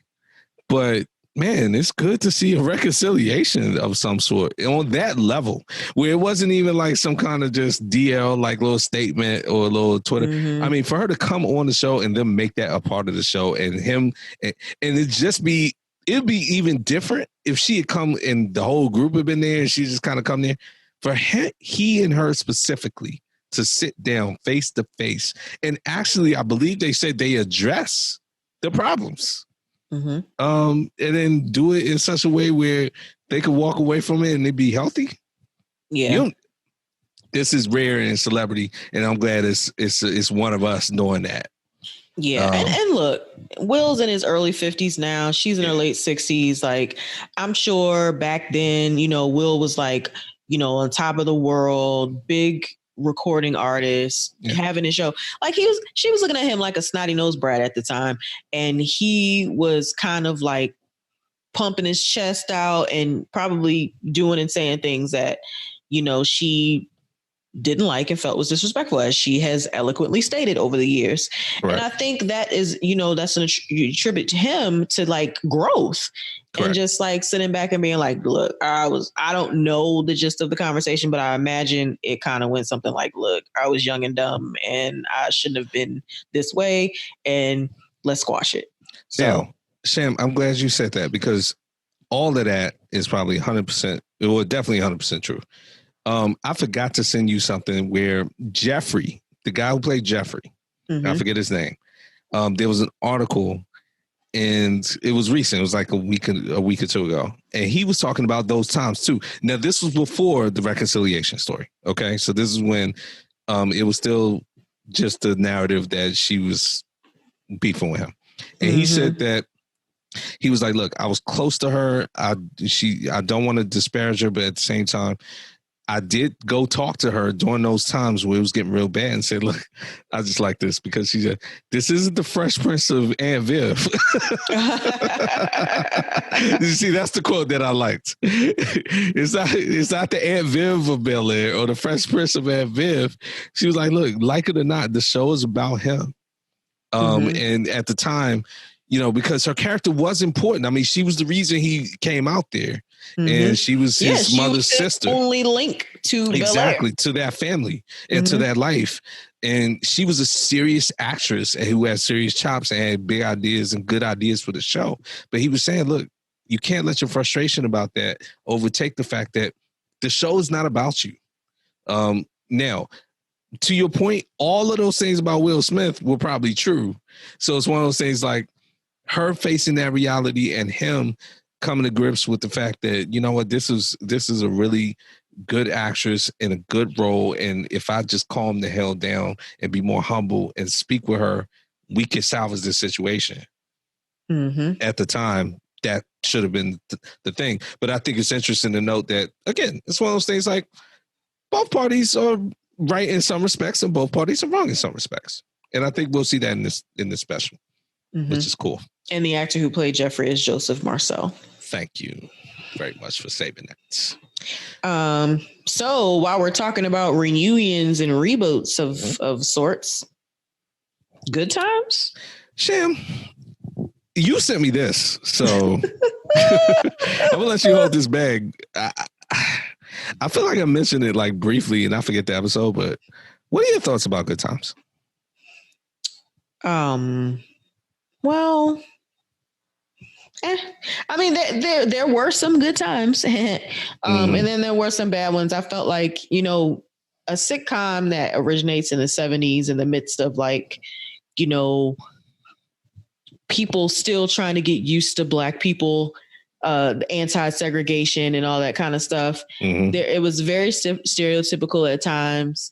But man, it's good to see a reconciliation of some sort on that level, where it wasn't even like some kind of just DL, like little statement or a little Twitter. I mean, for her to come on the show and then make that a part of the show, and him, and it'd be even different if she had come and the whole group had been there and she just kind of come there. For he and her specifically to sit down face to face, and actually, I believe they said they address the problems. And then do it in such a way where they could walk away from it and they'd be healthy. Yeah. This is rare in celebrity, and I'm glad it's one of us doing that. Yeah. And look, Will's in his early 50s now. She's in her late 60s. Like, I'm sure back then, Will was like, on top of the world, big recording artist, having his show. Like she was looking at him like a snotty nosed brat at the time. And he was kind of like pumping his chest out and probably doing and saying things that, you know, she didn't like and felt was disrespectful, as she has eloquently stated over the years. Right. And I think that is, you know, that's an attribute to him to like growth. Correct. And just like sitting back and being like, look, I don't know the gist of the conversation, but I imagine it kind of went something like, look, I was young and dumb and I shouldn't have been this way, and let's squash it. So now, Sham, I'm glad you said that, because all of that is probably 100%, or definitely 100% true. I forgot to send you something where Jeffrey, the guy who played Jeffrey, I forget his name. There was an article, and it was recent. It was like a week or two ago, and he was talking about those times too. Now, this was before the reconciliation story. Okay, so this is when it was still just the narrative that she was beefing with him, and he said that. He was like, look, I was close to her. I don't want to disparage her, but at the same time, I did go talk to her during those times where it was getting real bad and said, look, I just like this because she said, this isn't the Fresh Prince of Aunt Viv. You see, that's the quote that I liked. It's not the Aunt Viv of Bel Air or the Fresh Prince of Aunt Viv. She was like, look, like it or not, the show is about him. And at the time, you know, because her character was important. I mean, she was the reason he came out there. And she was his mother's sister. Only link to exactly to that family and to that life. And she was a serious actress and who had serious chops and had big ideas and good ideas for the show. But he was saying, look, you can't let your frustration about that overtake the fact that the show is not about you. Now, to your point, all of those things about Will Smith were probably true. So it's one of those things like her facing that reality and him coming to grips with the fact that, you know what, this is a really good actress in a good role. And if I just calm the hell down and be more humble and speak with her, we can salvage this situation. At the time, that should have been the thing. But I think it's interesting to note that, again, it's one of those things like both parties are right in some respects and both parties are wrong in some respects. And I think we'll see that in this special, which is cool. And the actor who played Jeffrey is Joseph Marcel. Thank you very much for saving that. So while we're talking about reunions and reboots of sorts, Good Times? Sham, you sent me this, so I'm gonna let you hold this bag. I feel like I mentioned it like briefly and I forget the episode, but what are your thoughts about Good Times? Well, I mean, there were some good times, and then there were some bad ones. I felt like, you know, a sitcom that originates in the 70s in the midst of like, you know, people still trying to get used to Black people, anti-segregation and all that kind of stuff. It was very stereotypical at times,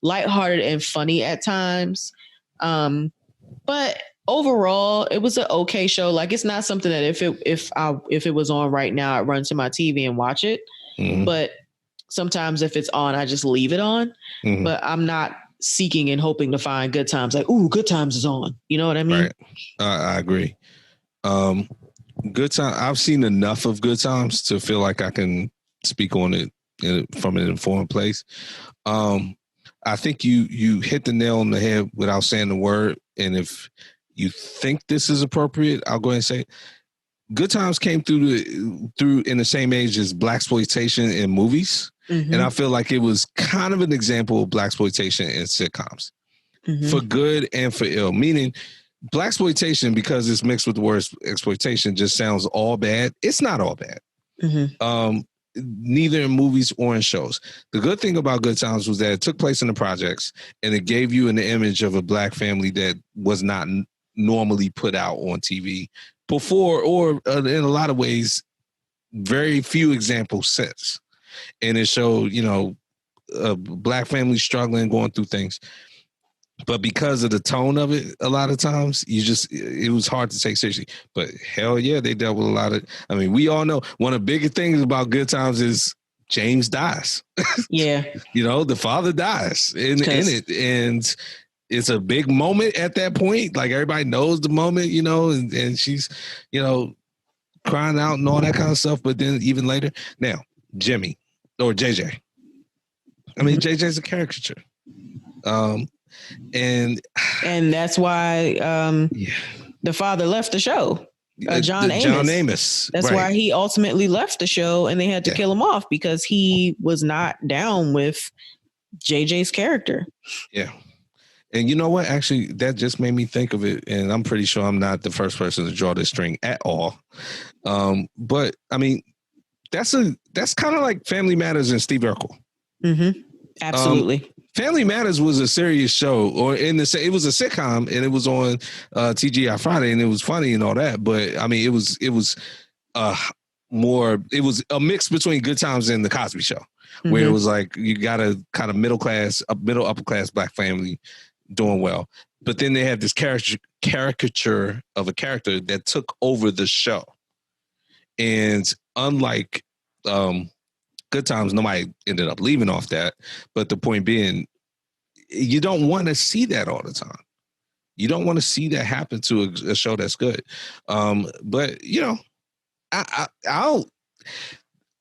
lighthearted and funny at times. But overall, it was an okay show. Like, it's not something that if it was on right now, I'd run to my TV and watch it. But sometimes if it's on, I just leave it on. But I'm not seeking and hoping to find Good Times. Like, ooh, Good Times is on. You know what I mean? Right. I agree. Good Time. I've seen enough of Good Times to feel like I can speak on it from an informed place. I think you hit the nail on the head without saying the word. And if you think this is appropriate, I'll go ahead and say it. Good Times came through in the same age as blaxploitation in movies. And I feel like it was kind of an example of blaxploitation in sitcoms for good and for ill, meaning blaxploitation, because it's mixed with the word exploitation, just sounds all bad. It's not all bad. Neither in movies or in shows. The good thing about Good Times was that it took place in the projects and it gave you an image of a Black family that was not normally put out on TV before, or in a lot of ways, very few examples since. And it showed, you know, a Black family struggling, going through things. But because of the tone of it, a lot of times it was hard to take seriously. But hell yeah, they dealt with a lot of, I mean, we all know one of the biggest things about Good Times is James dies. Yeah. The father dies in it. And it's a big moment at that point. Like everybody knows the moment, and she's, crying out and all that kind of stuff. But then even later, now, Jimmy or JJ. I mean, JJ's a caricature. And that's why the father left the show. John Amos. That's right. Why he ultimately left the show, and they had to kill him off because he was not down with JJ's character. Yeah. And you know what? Actually, that just made me think of it. And I'm pretty sure I'm not the first person to draw this string at all. But I mean, that's kind of like Family Matters and Steve Urkel. Mm-hmm. Absolutely. Family Matters was a serious show, it was a sitcom, and it was on TGI Friday, and it was funny and all that. But I mean, it was a mix between Good Times and the Cosby Show, where it was like you got a kind of middle upper class black family doing well, but then they had this caricature of a character that took over the show, and unlike Good Times, nobody ended up leaving off that. But the point being, you don't want to see that all the time. You don't want to see that happen to a show that's good. But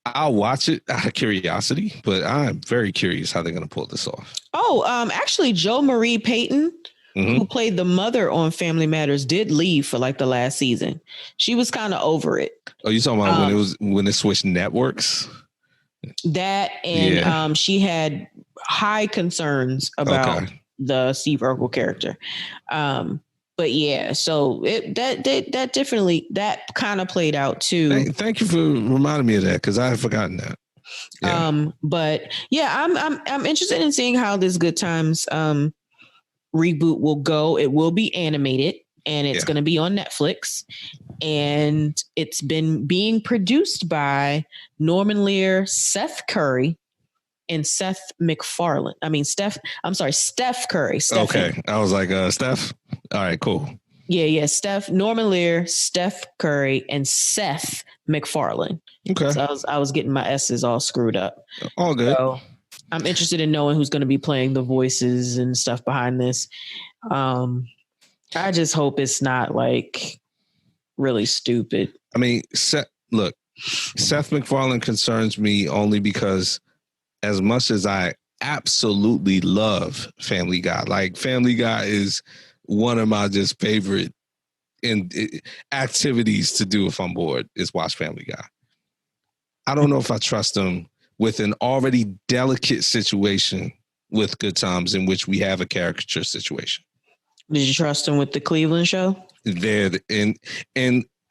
I'll watch it out of curiosity. But I'm very curious how they're going to pull this off. Oh, actually, Jo Marie Payton, who played the mother on Family Matters, did leave for like the last season. She was kind of over it. Oh, you talking about when it switched networks? That and she had high concerns about the Steve Urkel character. But yeah, so that definitely kind of played out too. Thank you for reminding me of that, because I had forgotten that. Yeah. But yeah, I'm interested in seeing how this Good Times reboot will go. It will be animated, and it's going to be on Netflix. And it's been being produced by Norman Lear, Seth Curry, and Seth MacFarlane. Steph Curry. Okay. I was like, Steph? All right, cool. Yeah. Norman Lear, Steph Curry, and Seth MacFarlane. Okay. So I was getting my S's all screwed up. All good. So I'm interested in knowing who's going to be playing the voices and stuff behind this. I just hope it's not like really stupid. I mean, Seth MacFarlane concerns me only because as much as I absolutely love Family Guy, like Family Guy is one of my just favorite activities to do if I'm bored, is watch Family Guy. I don't know if I trust him with an already delicate situation with Good Times, in which we have a caricature situation. Did you trust him with the Cleveland show? And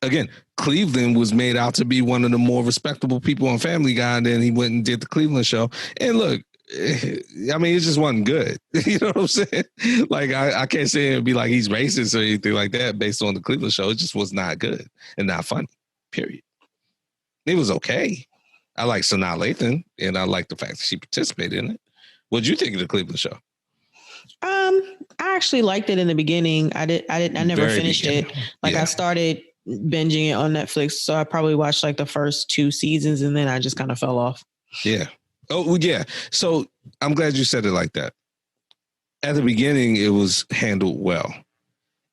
again, Cleveland was made out to be one of the more respectable people on Family Guy, and then he went and did the Cleveland show. And look, I mean, it just wasn't good. You know what I'm saying? Like, I can't say it'd be like he's racist or anything like that based on the Cleveland show. It just was not good and not funny, period. It was okay. I like Sanaa Lathan, and I like the fact that she participated in it. What did you think of the Cleveland show? I actually liked it in the beginning. I never finished it. I started binging it on Netflix, so I probably watched like the first 2 seasons, and then I just kind of fell off. Yeah. Oh, yeah. So I'm glad you said it like that. At the beginning, it was handled well.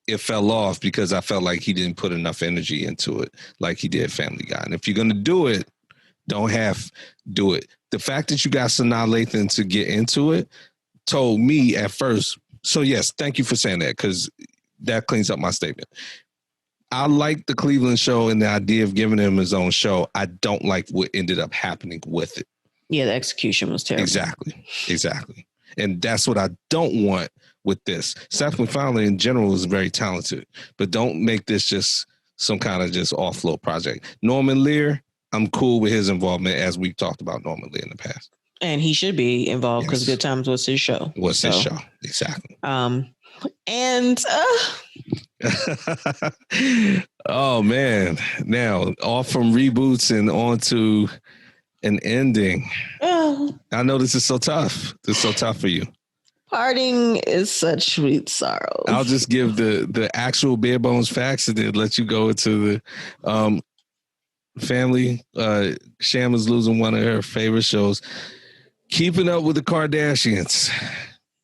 It fell off because I felt like he didn't put enough energy into it like he did Family Guy. And if you're going to do it, do it. The fact that you got Sanaa Lathan to get into it told me at first. So yes, thank you for saying that, because that cleans up my statement. I like the Cleveland show and the idea of giving him his own show. I don't like what ended up happening with it. Yeah, the execution was terrible. Exactly. And that's what I don't want with this. Seth MacFarlane in general is very talented, but don't make this just some kind of just offload project. Norman Lear, I'm cool with his involvement, as we've talked about Norman Lear in the past. And he should be involved because Good Times was his show. His show, exactly. Oh man! Now off from reboots and on to an ending. I know this is so tough. This is so tough for you. Parting is such sweet sorrow. I'll just give the actual bare bones facts and then let you go into the. family, Sham is losing one of her favorite shows. Keeping Up with the Kardashians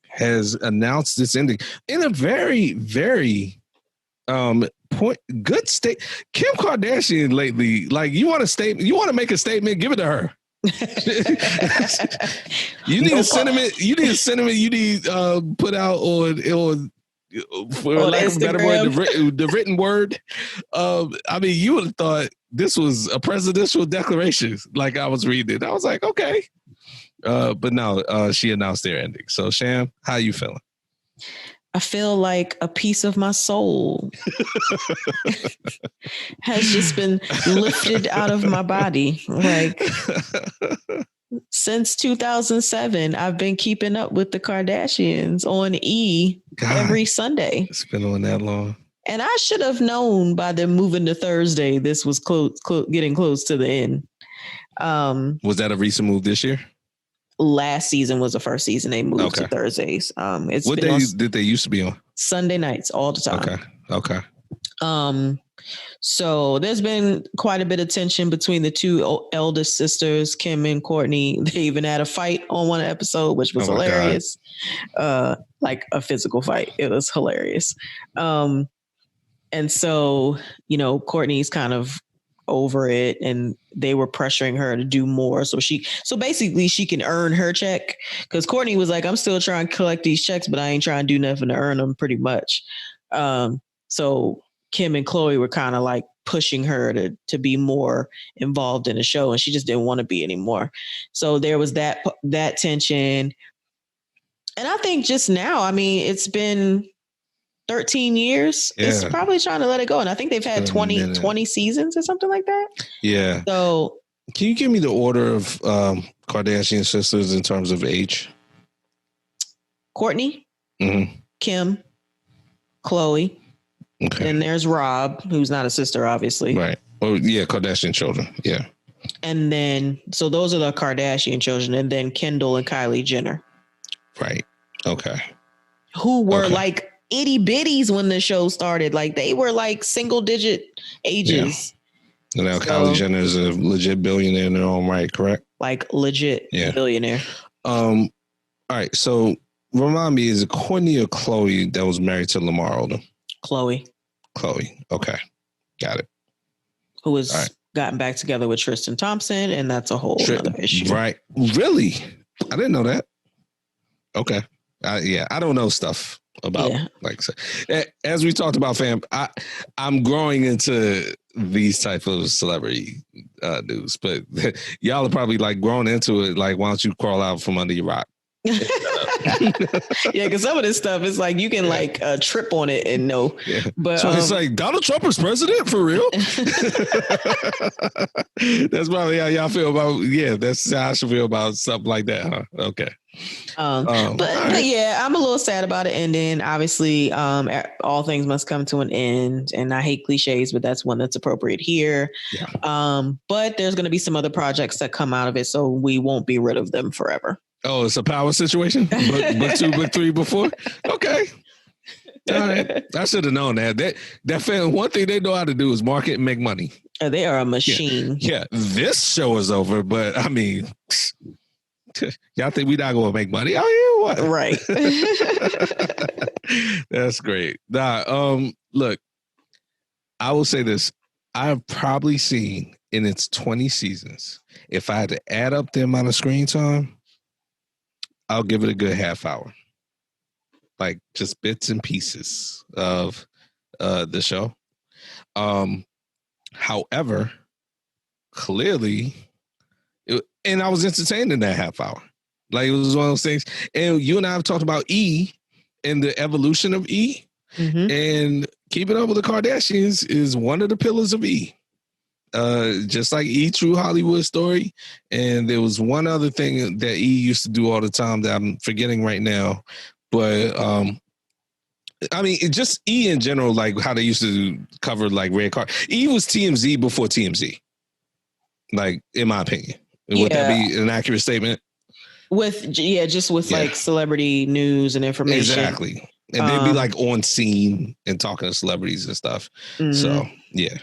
has announced its ending in a very, very good state. Kim Kardashian lately, like you want to make a statement, give it to her. You need a sentiment. You need a sentiment. You need put out on for lack of a better word, the written word. I mean, you would have thought this was a presidential declaration. Like I was reading it, I was like, okay, but no, she announced their ending. So, Sham, how you feeling? I feel like a piece of my soul has just been lifted out of my body. Like since 2007, I've been keeping up with the Kardashians on E every Sunday. It's been on that long. And I should have known by them moving to Thursday, this was getting close to the end. Was that a recent move this year? Last season was the first season they moved to Thursdays. What days did they used to be on? Sunday nights all the time. Okay. So there's been quite a bit of tension between the two eldest sisters, Kim and Courtney. They even had a fight on one episode, which was hilarious. Like a physical fight. It was hilarious. And so, Courtney's kind of over it, and they were pressuring her to do more so basically she can earn her check, because Courtney was like, I'm still trying to collect these checks, but I ain't trying to do nothing to earn them, pretty much. So Kim and Khloe were kind of like pushing her to be more involved in the show, and she just didn't want to be anymore. So there was that tension. And I think just now, I mean, it's been 13 years. Yeah. It's probably trying to let it go. And I think they've had 20 seasons or something like that. Yeah. So can you give me the order of Kardashian sisters in terms of age? Courtney, Kim, Khloe, and there's Rob, who's not a sister, obviously. Right. Oh, yeah, Kardashian children. Yeah. And then, so those are the Kardashian children, and then Kendall and Kylie Jenner. Right. Okay. Who were like itty bitties when the show started. Like they were like single digit ages. Yeah. And now Kylie Jenner is a legit billionaire in their own right, correct? Like legit billionaire. All right. So remind me, is it Courtney or Khloe that was married to Lamar Odom? Khloe. Okay. Got it. Who has gotten back together with Tristan Thompson, and that's a whole other issue. Right. Really? I didn't know that. Okay. I don't know stuff about like as we talked about, fam. I'm growing into these type of celebrity news, but y'all are probably like growing into it. Like, why don't you crawl out from under your rock? Yeah, because some of this stuff is like you can like trip on it and know. Yeah. But so it's like Donald Trump is president for real. That's probably how y'all feel about. Yeah, that's how I should feel about something like that. Huh? Okay. But yeah, I'm a little sad about it ending. Obviously, all things must come to an end, and I hate cliches, but that's one that's appropriate here. Yeah. But there's going to be some other projects that come out of it, so we won't be rid of them forever. Oh, it's a power situation? Book 2, book 3 before? Okay. All right. I should have known that. That fan, one thing they know how to do is market and make money. They are a machine. Yeah. This show is over, but I mean, y'all think we're not going to make money out here? What? Right. That's great. Look, I will say this. I've probably seen in its 20 seasons, if I had to add up the amount of screen time, I'll give it a good half hour. Like just bits and pieces of the show. However, clearly, and I was entertained in that half hour. Like it was one of those things. And you and I have talked about E and the evolution of E. Mm-hmm. And Keeping Up with the Kardashians is one of the pillars of E. Just like E! True Hollywood Story. And there was one other thing that E! used to do all the time that I'm forgetting right now. But I mean, it just E! in general, like how they used to cover like red carpet. E! was TMZ before TMZ. Like, in my opinion. Would that be an accurate statement? Just with like celebrity news and information. Exactly. And they'd be like on scene and talking to celebrities and stuff. Mm-hmm. So, yeah.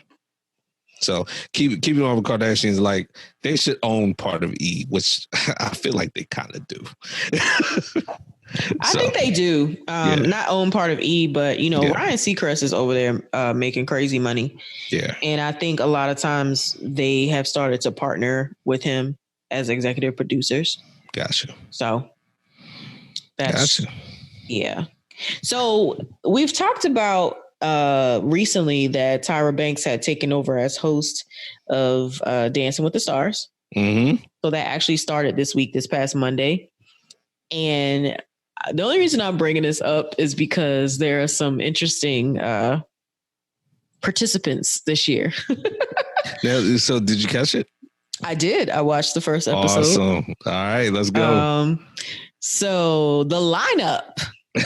So keeping on with Kardashians, like they should own part of E, which I feel like they kind of do. I think they do. Not own part of E, but Ryan Seacrest is over there making crazy money. Yeah. And I think a lot of times they have started to partner with him as executive producers. Gotcha. So that's yeah. So we've talked about recently that Tyra Banks had taken over as host of Dancing with the Stars. Mm-hmm. So that actually started this past Monday. And the only reason I'm bringing this up is because there are some interesting participants this year. Now, so did you catch it? I did. I watched the first episode. Awesome. All right, let's go. So the lineup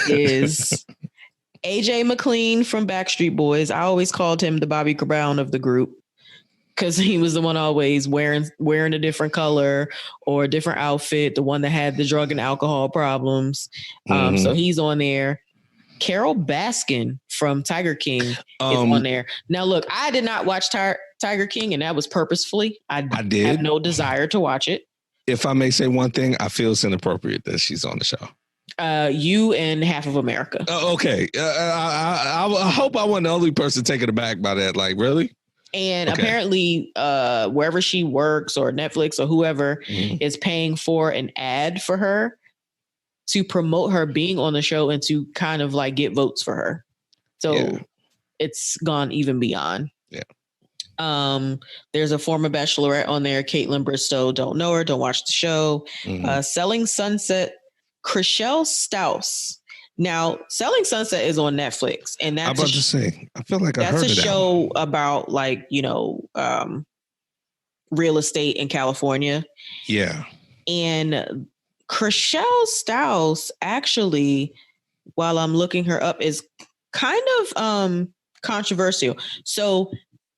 is AJ Mclean from Backstreet Boys. I always called him the Bobby Brown of the group because he was the one always wearing a different color or a different outfit, the one that had the drug and alcohol problems. So he's on there. Carol Baskin from Tiger King is on there. Now, look, I did not watch Tiger King, and that was purposefully. I did have no desire to watch it. If I may say one thing, I feel it's inappropriate that she's on the show. You and half of America. Okay. I hope I wasn't the only person taken aback by that. Like, really? And apparently, wherever she works or Netflix or whoever is paying for an ad for her to promote her being on the show and to kind of like get votes for her. So it's gone even beyond. Yeah. There's a former bachelorette on there, Caitlin Bristow. Don't know her. Don't watch the show. Selling Sunset, Chriselle Staus. Now, Selling Sunset is on Netflix, and that's I'm about to say, I feel like I heard of that. That's a show about like real estate in California. Yeah, and Chriselle Staus actually, while I'm looking her up, is kind of controversial. So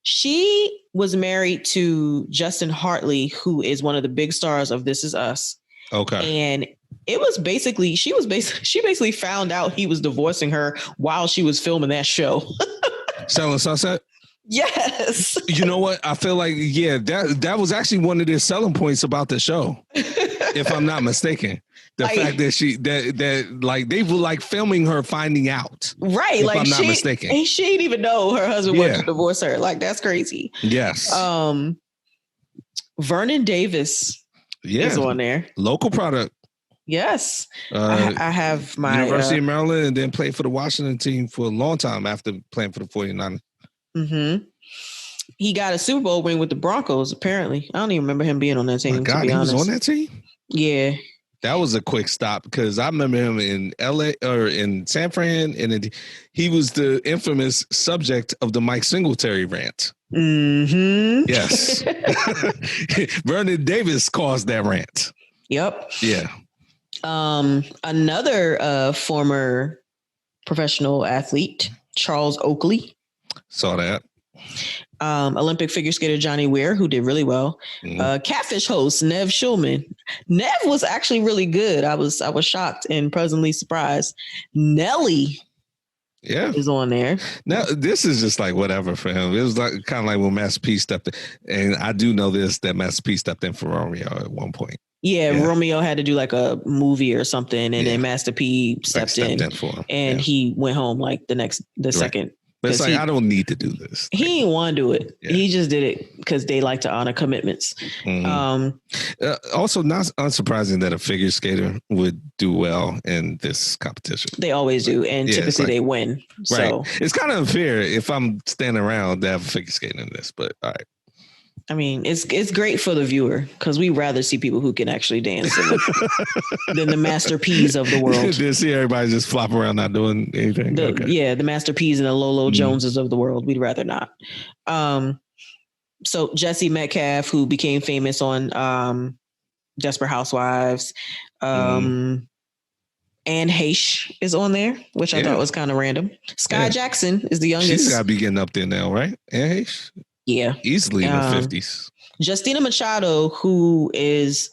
she was married to Justin Hartley, who is one of the big stars of This Is Us. Okay, and it was basically, she basically found out he was divorcing her while she was filming that show. Selling Sunset? Yes. You know what? I feel like, that was actually one of their selling points about the show, if I'm not mistaken. The fact that like they were like filming her finding out. Right. If like I'm not mistaken. She didn't even know her husband wanted to divorce her. Like, that's crazy. Yes. Vernon Davis is on there. Local product. Yes. I have my University of Maryland, and then played for the Washington team for a long time after playing for the 49ers. Mm-hmm. He got a Super Bowl ring with the Broncos, apparently. I don't even remember him being on that team. My God, he was on that team? Yeah. That was a quick stop because I remember him in LA or in San Fran, and he was the infamous subject of the Mike Singletary rant. Mm-hmm. Yes. Vernon Davis caused that rant. Yep. Yeah. Another former professional athlete, Charles Oakley. Saw that. Olympic figure skater Johnny Weir, who did really well. Catfish host Nev Schulman. Nev was actually really good. I was shocked and pleasantly surprised. Nelly is on there. Now this is just like whatever for him. It was like kind of like when Master P stepped in, and I do know that Master P stepped in for Romeo at one point. Yeah, Romeo had to do like a movie or something, and then Master P stepped in for him. And he went home like the second. But it's like, I don't need to do this. He didn't want to do it. Yeah. He just did it because they like to honor commitments. Also, not unsurprising that a figure skater would do well in this competition. They always do. And typically they win. Right. So it's kind of unfair if I'm standing around to have a figure skater in this, but all right. I mean, it's great for the viewer because we rather see people who can actually dance than the Master P's of the world. To see everybody just flop around not doing anything. Yeah, the Master P's and the Lolo Joneses of the world. We'd rather not. So Jesse Metcalf, who became famous on Desperate Housewives, Anne Heche is on there, which I thought was kind of random. Sky Jackson is the youngest. She's got to be getting up there now, right? Anne Heche? Yeah. Easily in the 50s. Justina Machado, who is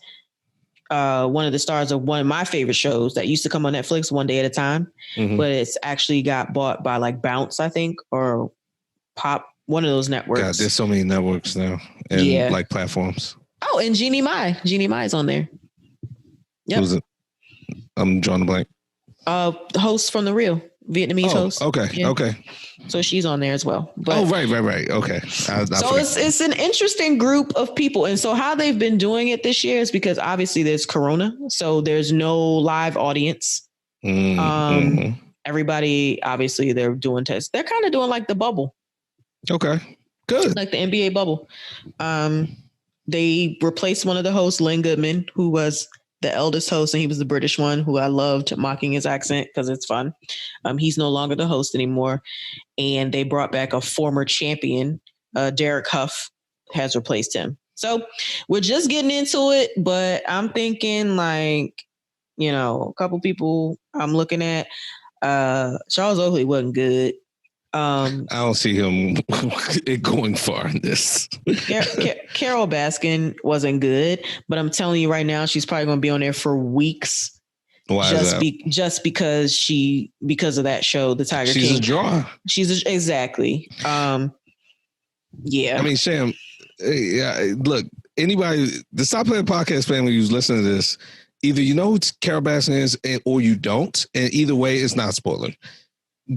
one of the stars of one of my favorite shows that used to come on Netflix, One Day at a Time, but it's actually got bought by like Bounce, I think, or Pop one of those networks. God, there's so many networks now and like platforms. Oh, and Jeannie Mai is on there. Yep. Who's it? I'm drawing a blank. Host from The Real, Vietnamese host. Okay, okay. So she's on there as well. But, right. Okay. It's an interesting group of people. And so how they've been doing it this year is because obviously there's Corona. So there's no live audience. Everybody, obviously, they're doing tests. They're kind of doing like the bubble. Okay, good. Like the NBA bubble. They replaced one of the hosts, Len Goodman, who was the eldest host, and he was the British one, who I loved mocking his accent because it's fun. He's no longer the host anymore. And they brought back a former champion, Derek Huff has replaced him. So we're just getting into it, but I'm thinking like, a couple people I'm looking at. Charles Oakley wasn't good. I don't see him going far in this. Carol Baskin wasn't good, but I'm telling you right now, she's probably going to be on there for weeks. Why is that? Just because of that show, The Tiger King. She's a draw. Exactly. Yeah. I mean, Sham, look, anybody, the Stop Playing Podcast family who's listening to this, either you know who Carol Baskin is or you don't, and either way, it's not spoiler.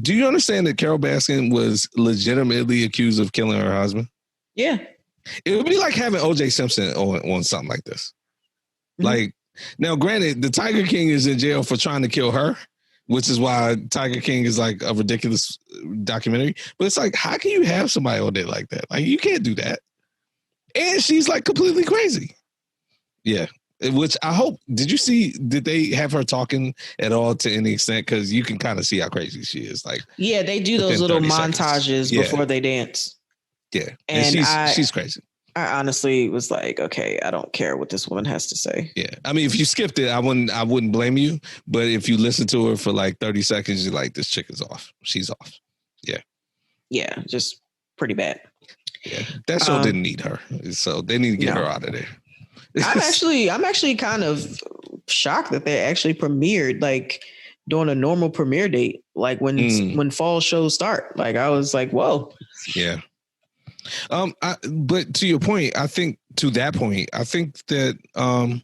Do you understand that Carol Baskin was legitimately accused of killing her husband? Yeah. It would be like having O.J. Simpson on something like this. Mm-hmm. Like, now, granted, the Tiger King is in jail for trying to kill her, which is why Tiger King is like a ridiculous documentary. But it's like, how can you have somebody on there like that? Like, you can't do that. And she's like completely crazy. Yeah. Which I hope, did they have her talking at all to any extent? Because you can kind of see how crazy she is. Like, yeah, they do those little montages before they dance. Yeah. And she's crazy. I honestly was like, okay, I don't care what this woman has to say. Yeah. I mean, if you skipped it, I wouldn't blame you. But if you listen to her for like 30 seconds, you're like, this chick is off. She's off. Yeah. Yeah. Just pretty bad. Yeah. That show didn't need her. So they need to get her out of there. I'm actually kind of shocked that they actually premiered like during a normal premiere date, like when fall shows start. Like I was like, whoa. Yeah. But to your point, I think that the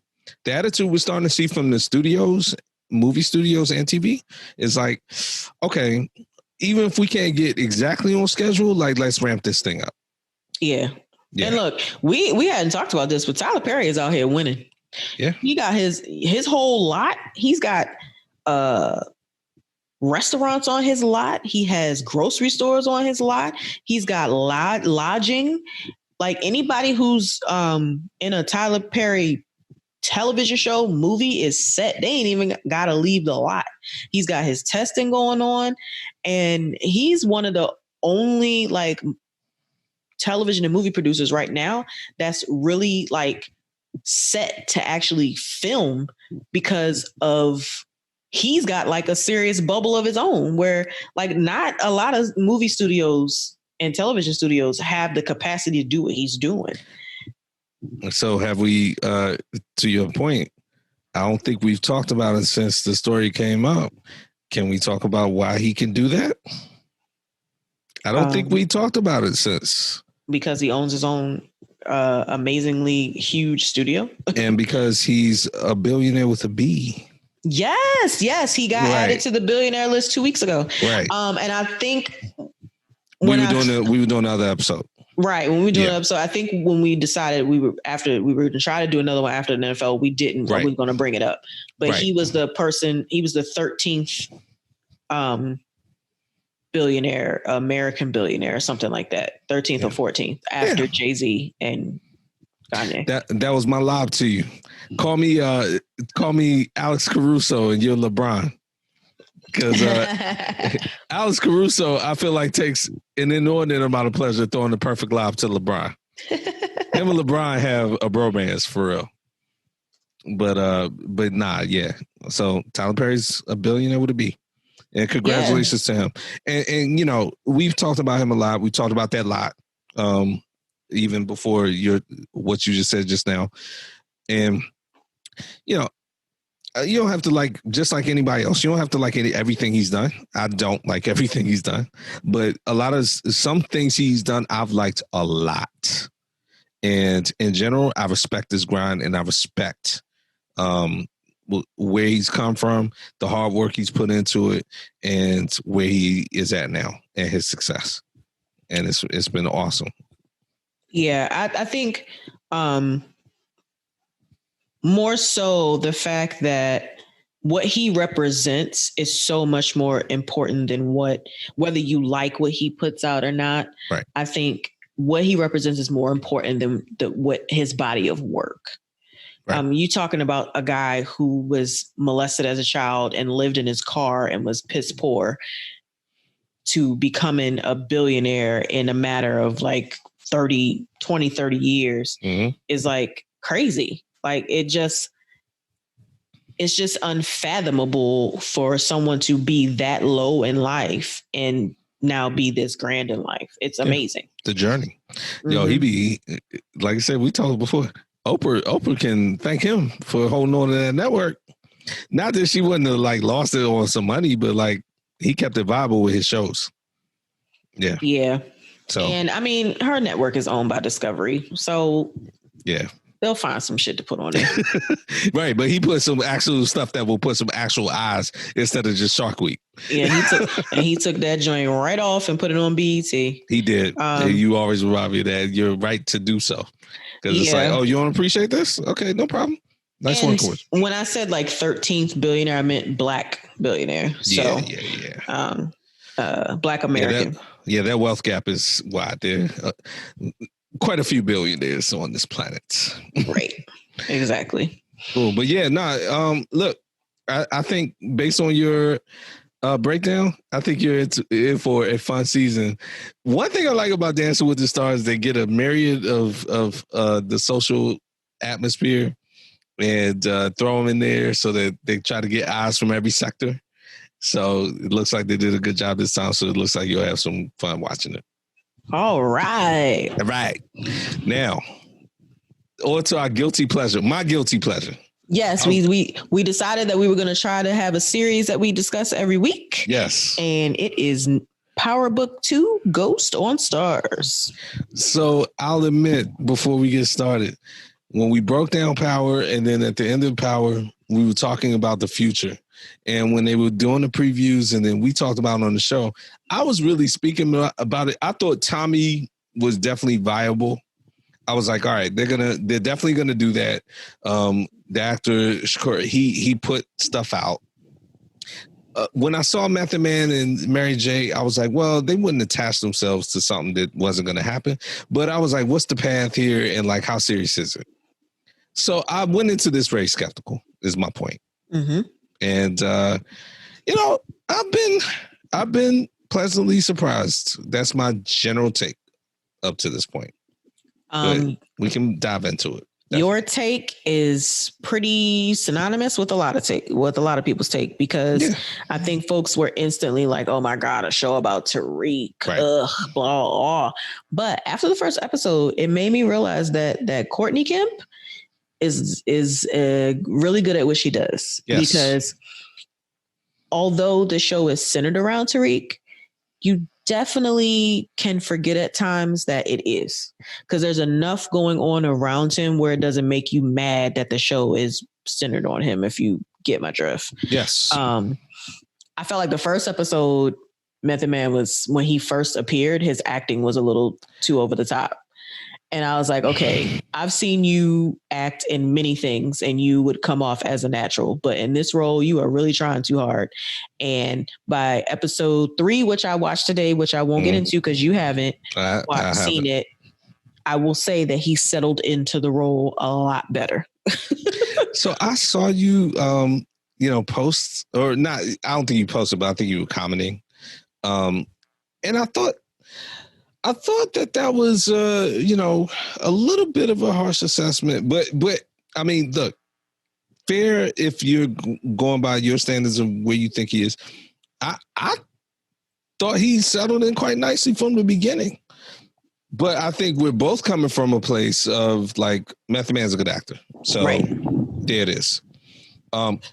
attitude we're starting to see from the studios, movie studios and TV is like, okay, even if we can't get exactly on schedule, like let's ramp this thing up. Yeah. Yeah. And look, we hadn't talked about this, but Tyler Perry is out here winning. Yeah. He got his whole lot. He's got restaurants on his lot. He has grocery stores on his lot. He's got lodging. Like anybody who's in a Tyler Perry television show, movie is set. They ain't even got to leave the lot. He's got his testing going on. And he's one of the only like television and movie producers right now that's really like set to actually film because of he's got like a serious bubble of his own where like not a lot of movie studios and television studios have the capacity to do what he's doing. So have we, to your point, I don't think we've talked about it since the story came up. Can we talk about why he can do that? I don't think we talked about it since. Because he owns his own amazingly huge studio. And because he's a billionaire with a B. Yes. He got added to the billionaire list 2 weeks ago. Right. And I think we were doing another episode. Right. When we were doing an episode, I think when we decided we were going to try to do another one after the NFL, we didn't. Right. We were going to bring it up. But he was the 13th billionaire, American billionaire, something like that. 13th or 14th after Jay-Z and Kanye. That was my lob to you. Call me Alex Caruso and you're LeBron. Because Alex Caruso, I feel like takes an inordinate amount of pleasure throwing the perfect lob to LeBron. Him and LeBron have a bromance for real. But nah, yeah. So Tyler Perry's a billionaire with a B. And congratulations to him. And you know, we've talked about him a lot. We talked about that a lot, even before what you just said just now. And, you know, you don't have to like, just like anybody else, you don't have to like everything he's done. I don't like everything he's done, but some things he's done, I've liked a lot. And in general, I respect his grind, and I respect where he's come from, the hard work he's put into it, and where he is at now and his success. And it's been awesome. Yeah, I think more so the fact that what he represents is so much more important than whether you like what he puts out or not. Right. I think what he represents is more important than what his body of work. Right. You talking about a guy who was molested as a child and lived in his car and was piss poor to becoming a billionaire in a matter of like 30 years is like crazy. Like it's just unfathomable for someone to be that low in life and now be this grand in life. It's amazing. The journey. Yo, he be, like I said, we talked before, Oprah can thank him for holding on to that network. Not that she wouldn't have like lost it on some money, but like he kept it viable with his shows. Yeah. Yeah. So, and I mean, her network is owned by Discovery. So yeah, they'll find some shit to put on it. Right. But he put some actual stuff that will put some actual eyes instead of just Shark Week. Yeah. He took that joint right off and put it on BET. He did. You always remind me that you're right to do so. Because it's like, oh, you don't appreciate this? Okay, no problem. Nice one, Court. When I said like 13th billionaire, I meant black billionaire. So, black American. That wealth gap is wide there. Quite a few billionaires on this planet. Right. Exactly. Cool. But look, I think based on your breakdown, I think you're in for a fun season. One thing I like about Dancing with the Stars, they get a myriad of the social atmosphere and throw them in there so that they try to get eyes from every sector. So it looks like they did a good job this time. So it looks like you'll have some fun watching it. All right. All right. Now, on to our guilty pleasure. My guilty pleasure. Yes, we decided that we were going to try to have a series that we discuss every week. Yes. And it is Power Book 2, Ghost on Stars. So I'll admit, before we get started, when we broke down Power and then at the end of Power, we were talking about the future. And when they were doing the previews and then we talked about it on the show, I was really speaking about it. I thought Tommy was definitely viable. I was like, all right, they're definitely gonna do that. The actor Shakur, he put stuff out. When I saw Method Man and Mary J, I was like, well, they wouldn't attach themselves to something that wasn't gonna happen. But I was like, what's the path here, and like, how serious is it? So I went into this very skeptical. Is my point. Mm-hmm. And I've been pleasantly surprised. That's my general take up to this point. But we can dive into it. Definitely. Your take is pretty synonymous with a lot of people's take, because I think folks were instantly like, "Oh my God, a show about Tariq, right. Ugh, blah blah." But after the first episode, it made me realize that Courtney Kemp is really good at what she does. Yes. Because although the show is centered around Tariq, you definitely can forget at times that it is, because there's enough going on around him where it doesn't make you mad that the show is centered on him, if you get my drift. Yes. I felt like the first episode, Method Man when he first appeared, his acting was a little too over the top. And I was like, okay, I've seen you act in many things and you would come off as a natural, but in this role, you are really trying too hard. And by episode 3, which I watched today, which I won't get into because you haven't seen it, I will say that he settled into the role a lot better. So I saw you, post, or not, I don't think you posted, but I think you were commenting. And I thought that was, a little bit of a harsh assessment, but I mean, look, fair if you're going by your standards of where you think he is. I thought he settled in quite nicely from the beginning, but I think we're both coming from a place of like, Method Man's a good actor. So There it is.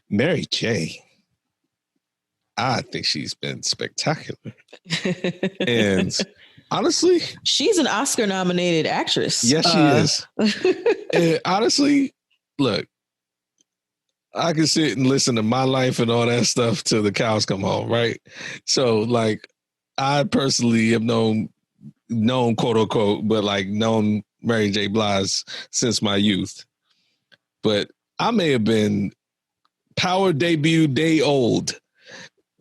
Mary J. I think she's been spectacular. And honestly, she's an Oscar-nominated actress. Yes, she is. And honestly, look, I can sit and listen to My Life and all that stuff till the cows come home, right? So, like, I personally have known quote unquote, but like known Mary J. Blige since my youth. But I may have been Power debut day old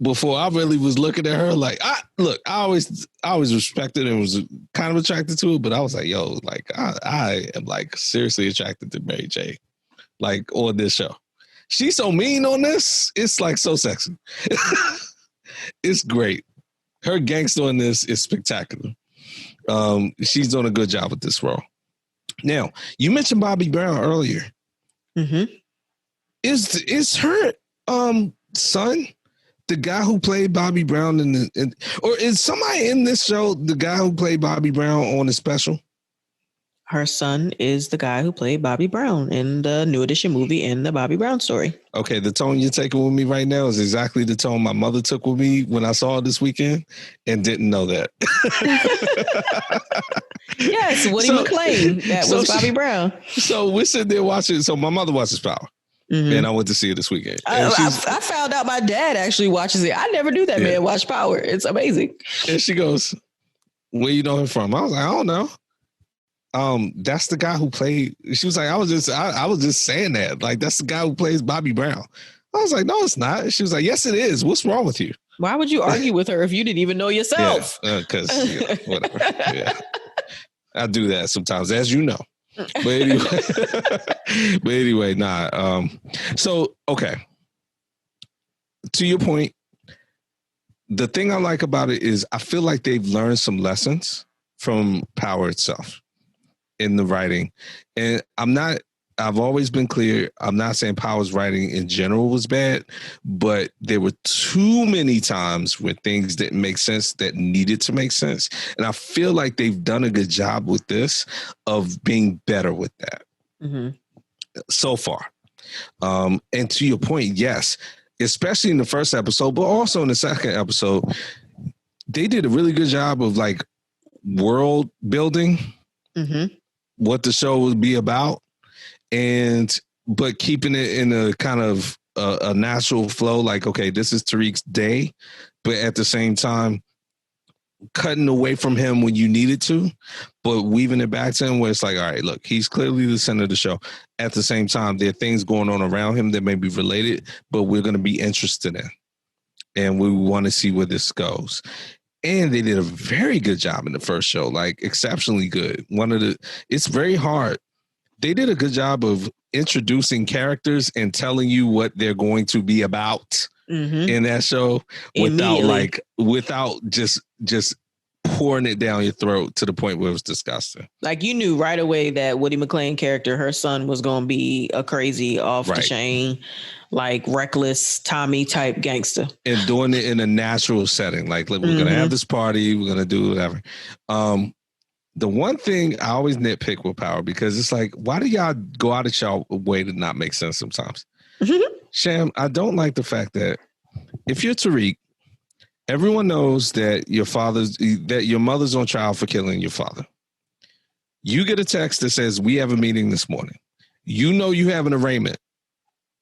before I really was looking at her. Like, I always respected and was kind of attracted to it, but I was like, yo, like I am like seriously attracted to Mary J. Like on this show. She's so mean on this. It's like so sexy. It's great. Her gangster on this is spectacular. She's doing a good job with this role. Now, you mentioned Bobby Brown earlier. Mm-hmm. Is her son the guy who played Bobby Brown or is somebody in this show the guy who played Bobby Brown on the special? Her son is the guy who played Bobby Brown in the New Edition movie and the Bobby Brown story. Okay, the tone you're taking with me right now is exactly the tone my mother took with me when I saw it this weekend and didn't know that. Yes, Woody McClain. That was Bobby Brown. So we're sitting there watching. So my mother watches Power. Mm-hmm. And I went to see it this weekend. I found out my dad actually watches it. I never knew that man watched Power. It's amazing. And she goes, where you know him from? I was like, I don't know. That's the guy who played. She was like, I was just saying that. Like, that's the guy who plays Bobby Brown. I was like, no, it's not. She was like, yes, it is. What's wrong with you? Why would you argue with her if you didn't even know yourself? Because whatever. Yeah. I do that sometimes, as you know. But anyway, nah. So, okay. To your point, the thing I like about it is I feel like they've learned some lessons from Power itself in the writing. And I've always been clear, I'm not saying Power's writing in general was bad, but there were too many times where things didn't make sense that needed to make sense. And I feel like they've done a good job with this of being better with that so far. And to your point, yes, especially in the first episode, but also in the second episode, they did a really good job of like world building, what the show would be about. But keeping it in a kind of a natural flow, like, okay, this is Tariq's day, but at the same time, cutting away from him when you needed to, but weaving it back to him where it's like, all right, look, he's clearly the center of the show. At the same time, there are things going on around him that may be related, but we're going to be interested in. And we want to see where this goes. And they did a very good job in the first show, like exceptionally good. It's very hard. They did a good job of introducing characters and telling you what they're going to be about in that show without just pouring it down your throat to the point where it was disgusting. Like you knew right away that Woody McClain character, her son was going to be a crazy off the chain, like reckless Tommy type gangster. And doing it in a natural setting. Like, look, we're going to have this party. We're going to do whatever. The one thing I always nitpick with Power, because it's like, why do y'all go out of y'all way to not make sense sometimes? Sham, I don't like the fact that if you're Tariq, everyone knows that your mother's on trial for killing your father. You get a text that says, we have a meeting this morning. You know you have an arraignment,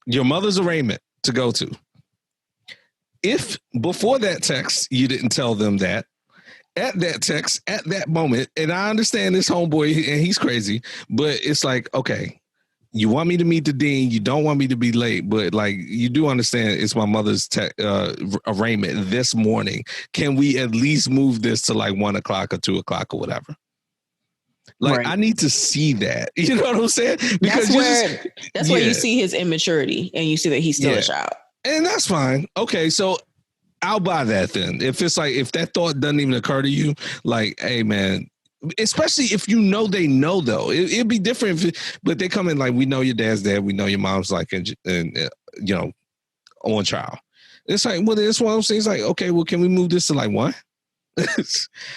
your mother's arraignment to go to. If before that text, you didn't tell them that, at that text, at that moment, and I understand this homeboy, and he's crazy, but it's like, okay, you want me to meet the dean, you don't want me to be late, but like, you do understand it's my mother's arraignment this morning. Can we at least move this to like 1 o'clock or 2 o'clock or whatever? Like, I need to see that. You know what I'm saying? Because that's where you see his immaturity and you see that he's still a child. And that's fine. Okay, so I'll buy that then. If it's like, if that thought doesn't even occur to you, like, hey, man, especially if you know they know, though. It'd be different but they come in like, we know your dad's dead. We know your mom's like, and you know, on trial. It's like, well, it's one of those things like, okay, well, can we move this to like 1?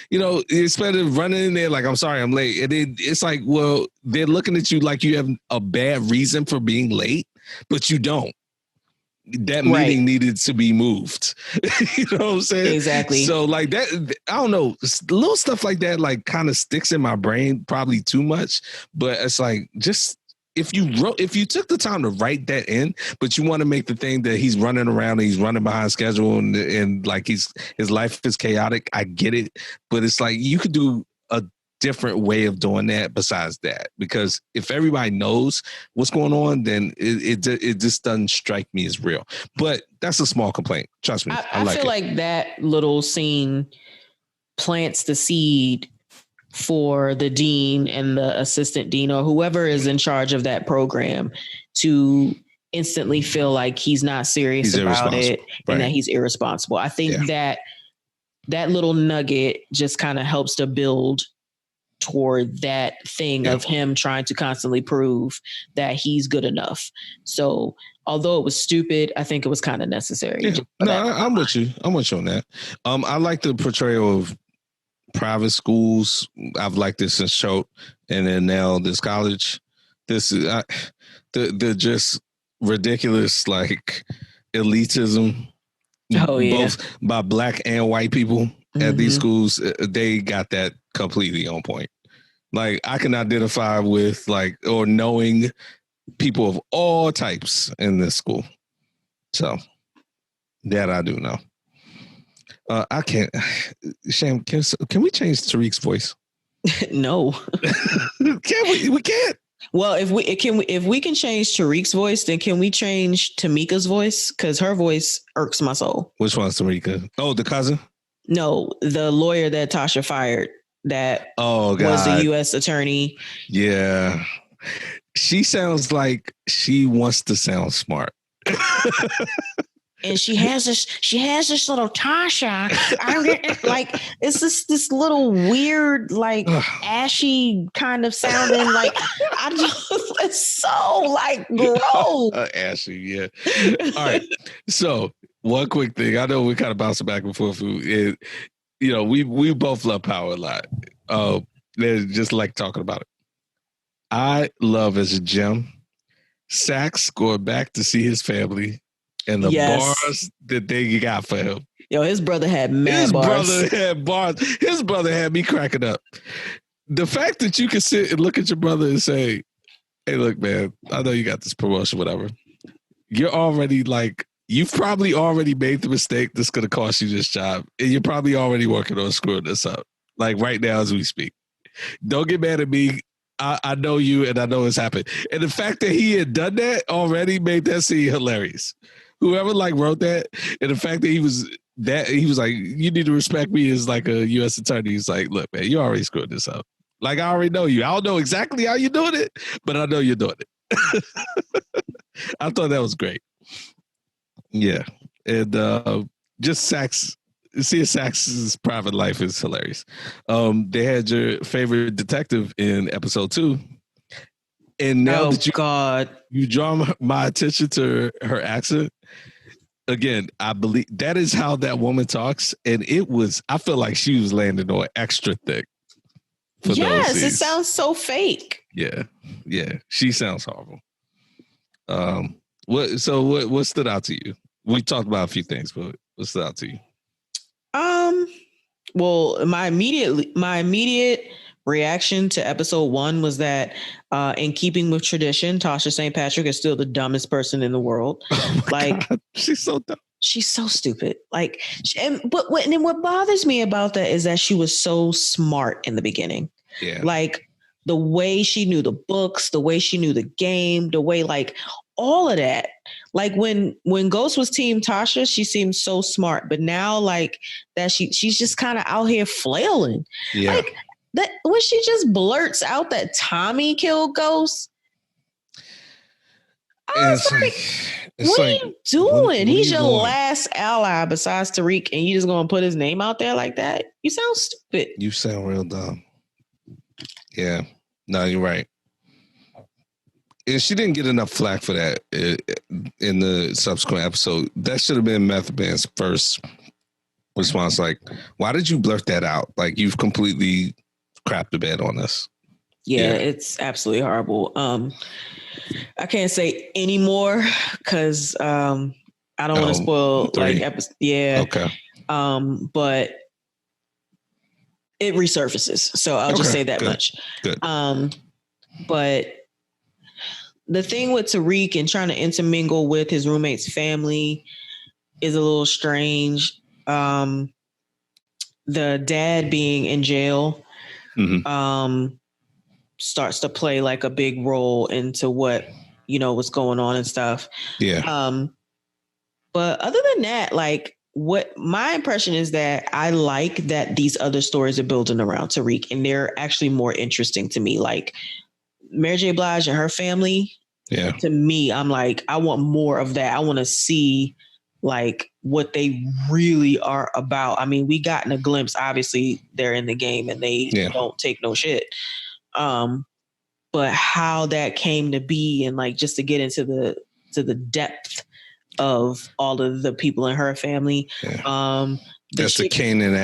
You know, instead of running in there like, I'm sorry, I'm late. And it's like, well, they're looking at you like you have a bad reason for being late, but you don't. that meeting needed to be moved. You know what I'm saying? Exactly. So like that, I don't know, little stuff like that like kind of sticks in my brain probably too much, but it's like just if you took the time to write that in, but you want to make the thing that he's running around and he's running behind schedule and like his life is chaotic, I get it, but it's like you could do a different way of doing that besides that, because if everybody knows what's going on, then it just doesn't strike me as real. But that's a small complaint, trust me. I feel like that little scene plants the seed for the dean and the assistant dean or whoever is in charge of that program to instantly feel like he's not serious about it and that he's irresponsible. I think that little nugget just kind of helps to build toward that thing of him trying to constantly prove that he's good enough. So although it was stupid, I think it was kind of necessary. Yeah. No, I'm with you. I'm with you on that. I like the portrayal of private schools. I've liked this since Choate, and then now this college. This is the just ridiculous like elitism. Both by black and white people at these schools. They got that completely on point. Like I can identify with like or knowing people of all types in this school. So that I do know. I can't. Sham, can we change Tariq's voice? No. Can we? We can't. Well, if we can change Tariq's voice, then can we change Tamika's voice? Because her voice irks my soul. Which one's Tamika? Oh, the cousin? No, the lawyer that Tasha fired. That was the U.S. attorney. Yeah, she sounds like she wants to sound smart. And she has this little Tasha. Like it's this little weird, like ashy kind of sounding. Like it's so like gross. Ashy, yeah. All right. So one quick thing. I know we kind of bouncing back and forth. We both love Power a lot. They just like talking about it. I love as a gem. Sax going back to see his family. And the bars that they got for him. Yo, his brother had mad bars. His brother had bars. His brother had me cracking up. The fact that you can sit and look at your brother and say, hey, look, man, I know you got this promotion, whatever. You're already like, you've probably already made the mistake that's going to cost you this job. And you're probably already working on screwing this up. Like right now as we speak. Don't get mad at me. I know you and I know it's happened. And the fact that he had done that already made that scene hilarious. Whoever like wrote that, and the fact that he was like, you need to respect me as like a U.S. attorney. He's like, look, man, you already screwed this up. Like I already know you. I don't know exactly how you're doing it, but I know you're doing it. I thought that was great. Yeah, and just Sax. Seeing Sax's private life is hilarious. They had your favorite detective in episode 2. And now that you draw my attention to her accent, again, I believe that is how that woman talks. And I feel like she was landing on extra thick. Yes, it sounds so fake. Yeah. She sounds horrible. What stood out to you? We talked about a few things, but what stood out to you? Well, my immediate reaction to episode 1 was that in keeping with tradition, Tasha St. Patrick is still the dumbest person in the world. Like God, she's so dumb. She's so stupid. Like, but what bothers me about that is that she was so smart in the beginning. Yeah. Like the way she knew the books, the way she knew the game, the way like all of that. Like when Ghost was Team Tasha, she seemed so smart, but now like that she's just kind of out here flailing. Yeah. Like that when she just blurts out that Tommy killed Ghost. I was what are you doing? He's your last ally besides Tariq, and you just gonna put his name out there like that? You sound stupid. You sound real dumb. Yeah. No, you're right. And she didn't get enough flack for that in the subsequent episode. That should have been Method Man's first response. Like, why did you blurt that out? Like, you've completely crapped the bed on us. Yeah, it's absolutely horrible. I can't say any more because I don't want to spoil 3. like episode. Yeah. Okay. But it resurfaces. So I'll just say that much. Good. But the thing with Tariq and trying to intermingle with his roommate's family is a little strange. The dad being in jail starts to play like a big role into what, what's going on and stuff. Yeah. But other than that, like what my impression is that I like that these other stories are building around Tariq and they're actually more interesting to me. Like Mary J. Blige and her family. Yeah. To me, I'm like, I want more of that. I want to see like what they really are about. I mean, we gotten a glimpse. Obviously, they're in the game and they don't take no shit. But how that came to be and like just to get into the depth of all of the people in her family. Yeah. That's the Canaan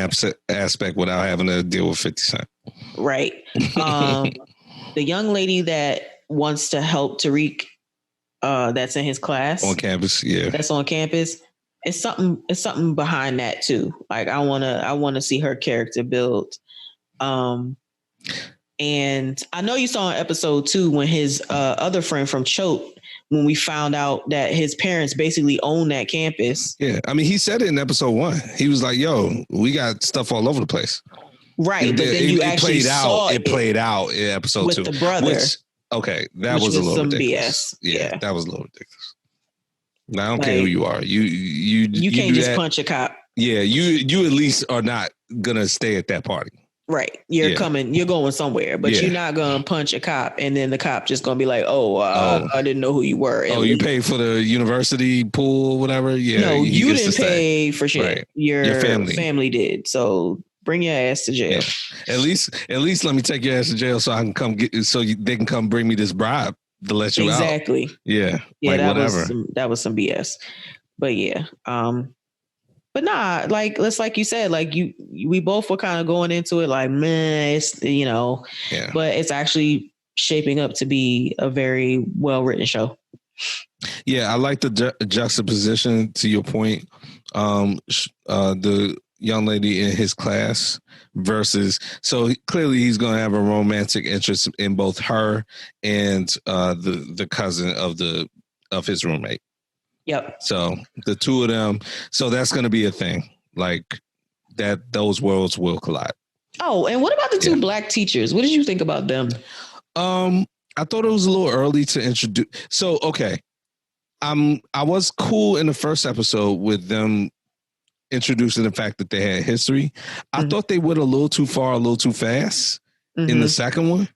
aspect without having to deal with 50 Cent. Right. The young lady that wants to help Tariq, that's in his class on campus. Yeah. That's on campus. It's something behind that too. Like I want to see her character build. And I know you saw in episode 2 when his other friend from Choate, when we found out that his parents basically own that campus. Yeah. I mean, he said it in episode 1. He was like, yo, we got stuff all over the place. Right. But then you actually saw it played out in episode with 2. With the brother. That was a little ridiculous. BS. Yeah. That was a little ridiculous. Now, I don't care who you are. You can't just punch a cop. Yeah. You at least are not going to stay at that party. Right. You're going somewhere, but you're not going to punch a cop and then the cop just going to be like, I didn't know who you were. You paid for the university pool, whatever. Yeah. No, you didn't pay for shit. Right. Your family did. So bring your ass to jail. Yeah. At least let me take your ass to jail so I can come they can come bring me this bribe to let you out. Exactly. Yeah. Yeah. Like, whatever. That was some BS. But yeah. But nah, like like you said, like we both were kind of going into it like, man, it's but it's actually shaping up to be a very well written show. Yeah, I like the juxtaposition to your point. The young lady in his class versus, so clearly he's going to have a romantic interest in both her and the cousin of his roommate. Yep. So the two of them, so that's going to be a thing, like that those worlds will collide. Oh, and what about the two black teachers? What did you think about them? I thought it was a little early to introduce. So, okay. I was cool in the first episode with them introducing the fact that they had history. I thought they went a little too far, a little too fast in the second one,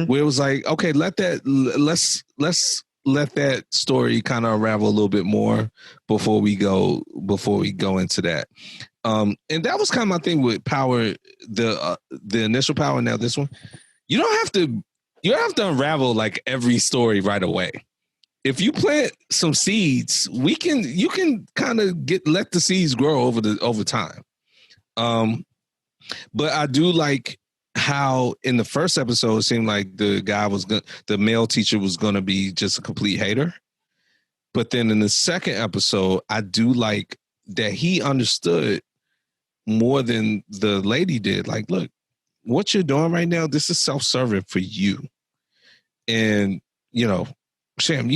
where it was like, okay, let's let that story kind of unravel a little bit more before we go into that. And that was kind of my thing with Power, the initial Power. Now this one, you don't have to unravel like every story right away. If you plant some seeds, you can kind of let the seeds grow over time. But I do like how in the first episode it seemed like the male teacher was gonna be just a complete hater. But then in the second episode, I do like that he understood more than the lady did. Like, look, what you're doing right now, this is self-serving for you. And, Sam,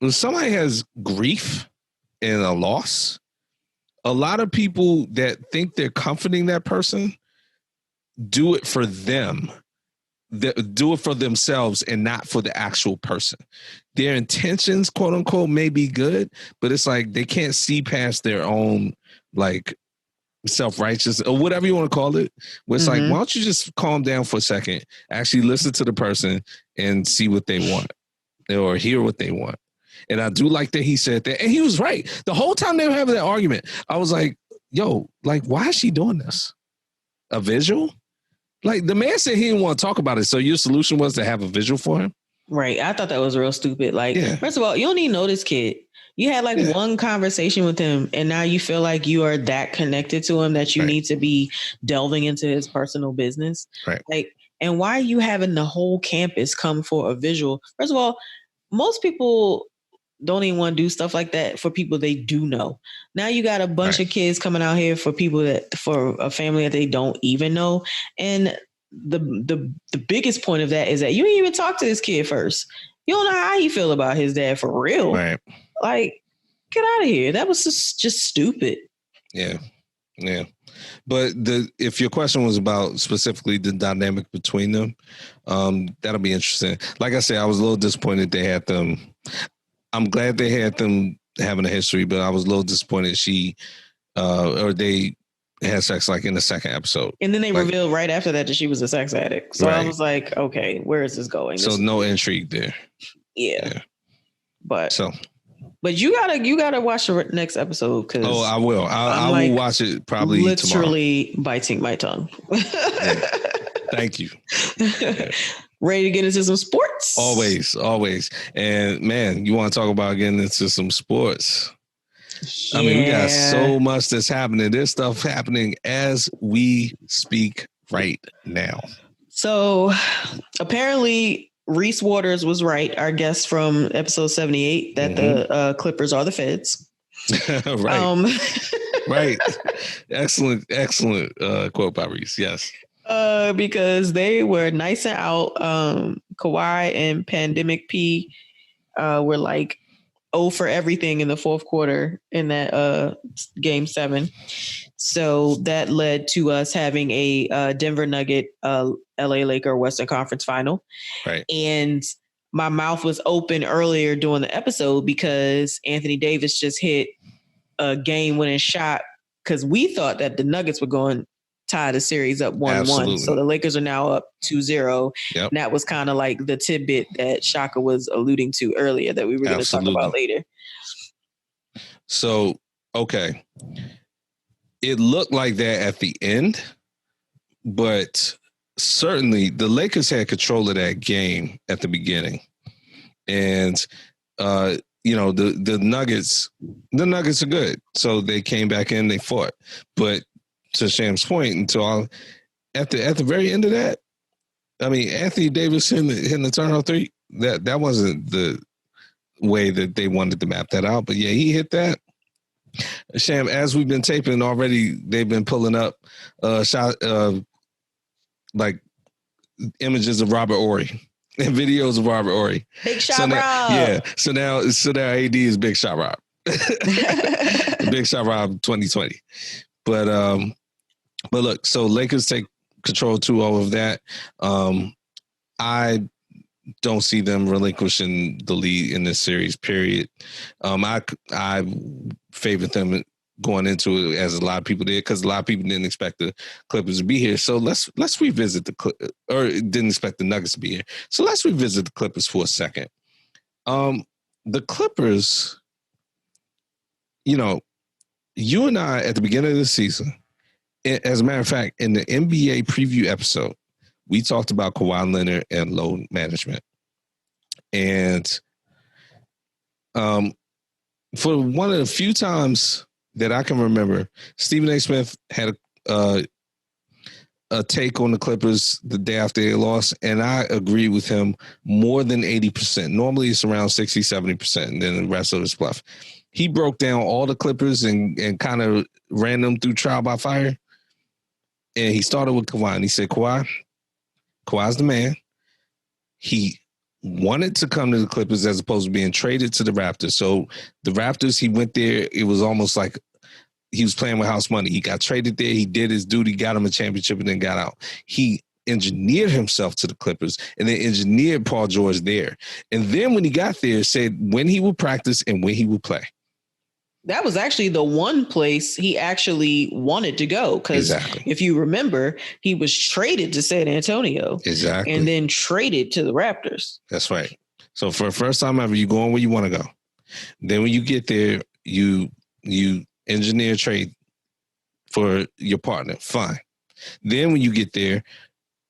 when somebody has grief and a loss, a lot of people that think they're comforting that person do it for them, do it for themselves and not for the actual person. Their intentions, quote unquote, may be good, but it's like they can't see past their own like self-righteous or whatever you want to call it. Where it's like, why don't you just calm down for a second, actually listen to the person and see what they want or hear what they want. And I do like that he said that. And he was right. The whole time they were having that argument, I was like, yo, like, why is she doing this? A visual? Like, the man said he didn't want to talk about it. So your solution was to have a visual for him? Right. I thought that was real stupid. Like, first of all, you don't even know this kid. You had like one conversation with him and now you feel like you are that connected to him that you need to be delving into his personal business. Right. Like, and why are you having the whole campus come for a visual? First of all, most people don't even want to do stuff like that for people they do know. Now you got a bunch of kids coming out here for a family that they don't even know. And the biggest point of that is that you didn't even talk to this kid first. You don't know how he feel about his dad for real. Right. Like, get out of here. That was just stupid. Yeah. Yeah. But if your question was about specifically the dynamic between them, that'll be interesting. Like I said, I was a little disappointed they had them. I'm glad they had them having a history, but I was a little disappointed they had sex like in the second episode. And then they revealed right after that she was a sex addict. So I was like, okay, where is this going? So no intrigue there. Yeah. But you gotta watch the next episode because I will. I will watch it probably literally tomorrow. Biting my tongue. Yeah. Thank you. Yeah. Ready to get into some sports? Always. And man, you want to talk about getting into some sports? Yeah. I mean, we got so much that's happening. There's stuff happening as we speak right now. So apparently Reese Waters was right, our guest from episode 78, that the Clippers are the Feds. Right. Right. Excellent quote by Reese. Yes. Because they were nice and out. Kawhi and Pandemic P were like 0 for everything in the fourth quarter in that game 7. So that led to us having a Denver Nugget, LA Laker Western Conference final. Right. And my mouth was open earlier during the episode because Anthony Davis just hit a game-winning shot because we thought that the Nuggets were going to tie the series up 1-1. Absolutely. So the Lakers are now up 2-0. Yep. And that was kind of like the tidbit that Shaka was alluding to earlier that we were going to talk about later. So, okay. It looked like that at the end, but certainly the Lakers had control of that game at the beginning. And, the Nuggets are good. So they came back in, they fought. But to Sham's point, at the very end of that, I mean, Anthony Davis hitting the turnover 3, that wasn't the way that they wanted to map that out. But yeah, he hit that. Sham, as we've been taping already, they've been pulling up like images of Robert Horry and videos of Robert Horry. Big Shot Rob. Yeah. So now AD is Big Shot Rob. Big Shot Rob 2020. But look, so Lakers take control 2-0 of that. I don't see them relinquishing the lead in this series, period. I favored them going into it as a lot of people did because a lot of people didn't expect the Clippers to be here. So let's revisit or didn't expect the Nuggets to be here. So let's revisit the Clippers for a second. The Clippers, you and I at the beginning of the season, as a matter of fact, in the NBA preview episode, we talked about Kawhi Leonard and load management. And for one of the few times that I can remember, Stephen A. Smith had a take on the Clippers the day after they lost, and I agree with him more than 80%. Normally it's around 60, 70%, and then the rest of it's bluff. He broke down all the Clippers and kind of ran them through trial by fire. And he started with Kawhi, and he said, Kawhi's the man. He wanted to come to the Clippers as opposed to being traded to the Raptors. So the Raptors, he went there. It was almost like he was playing with house money. He got traded there. He did his duty, got him a championship, and then got out. He engineered himself to the Clippers and then engineered Paul George there. And then when he got there, said when he would practice and when he would play. That was actually the one place he actually wanted to go. Because if you remember, he was traded to San Antonio. Exactly. And then traded to the Raptors. That's right. So for the first time ever, you're going where you want to go. Then when you get there, you engineer trade for your partner. Fine. Then when you get there,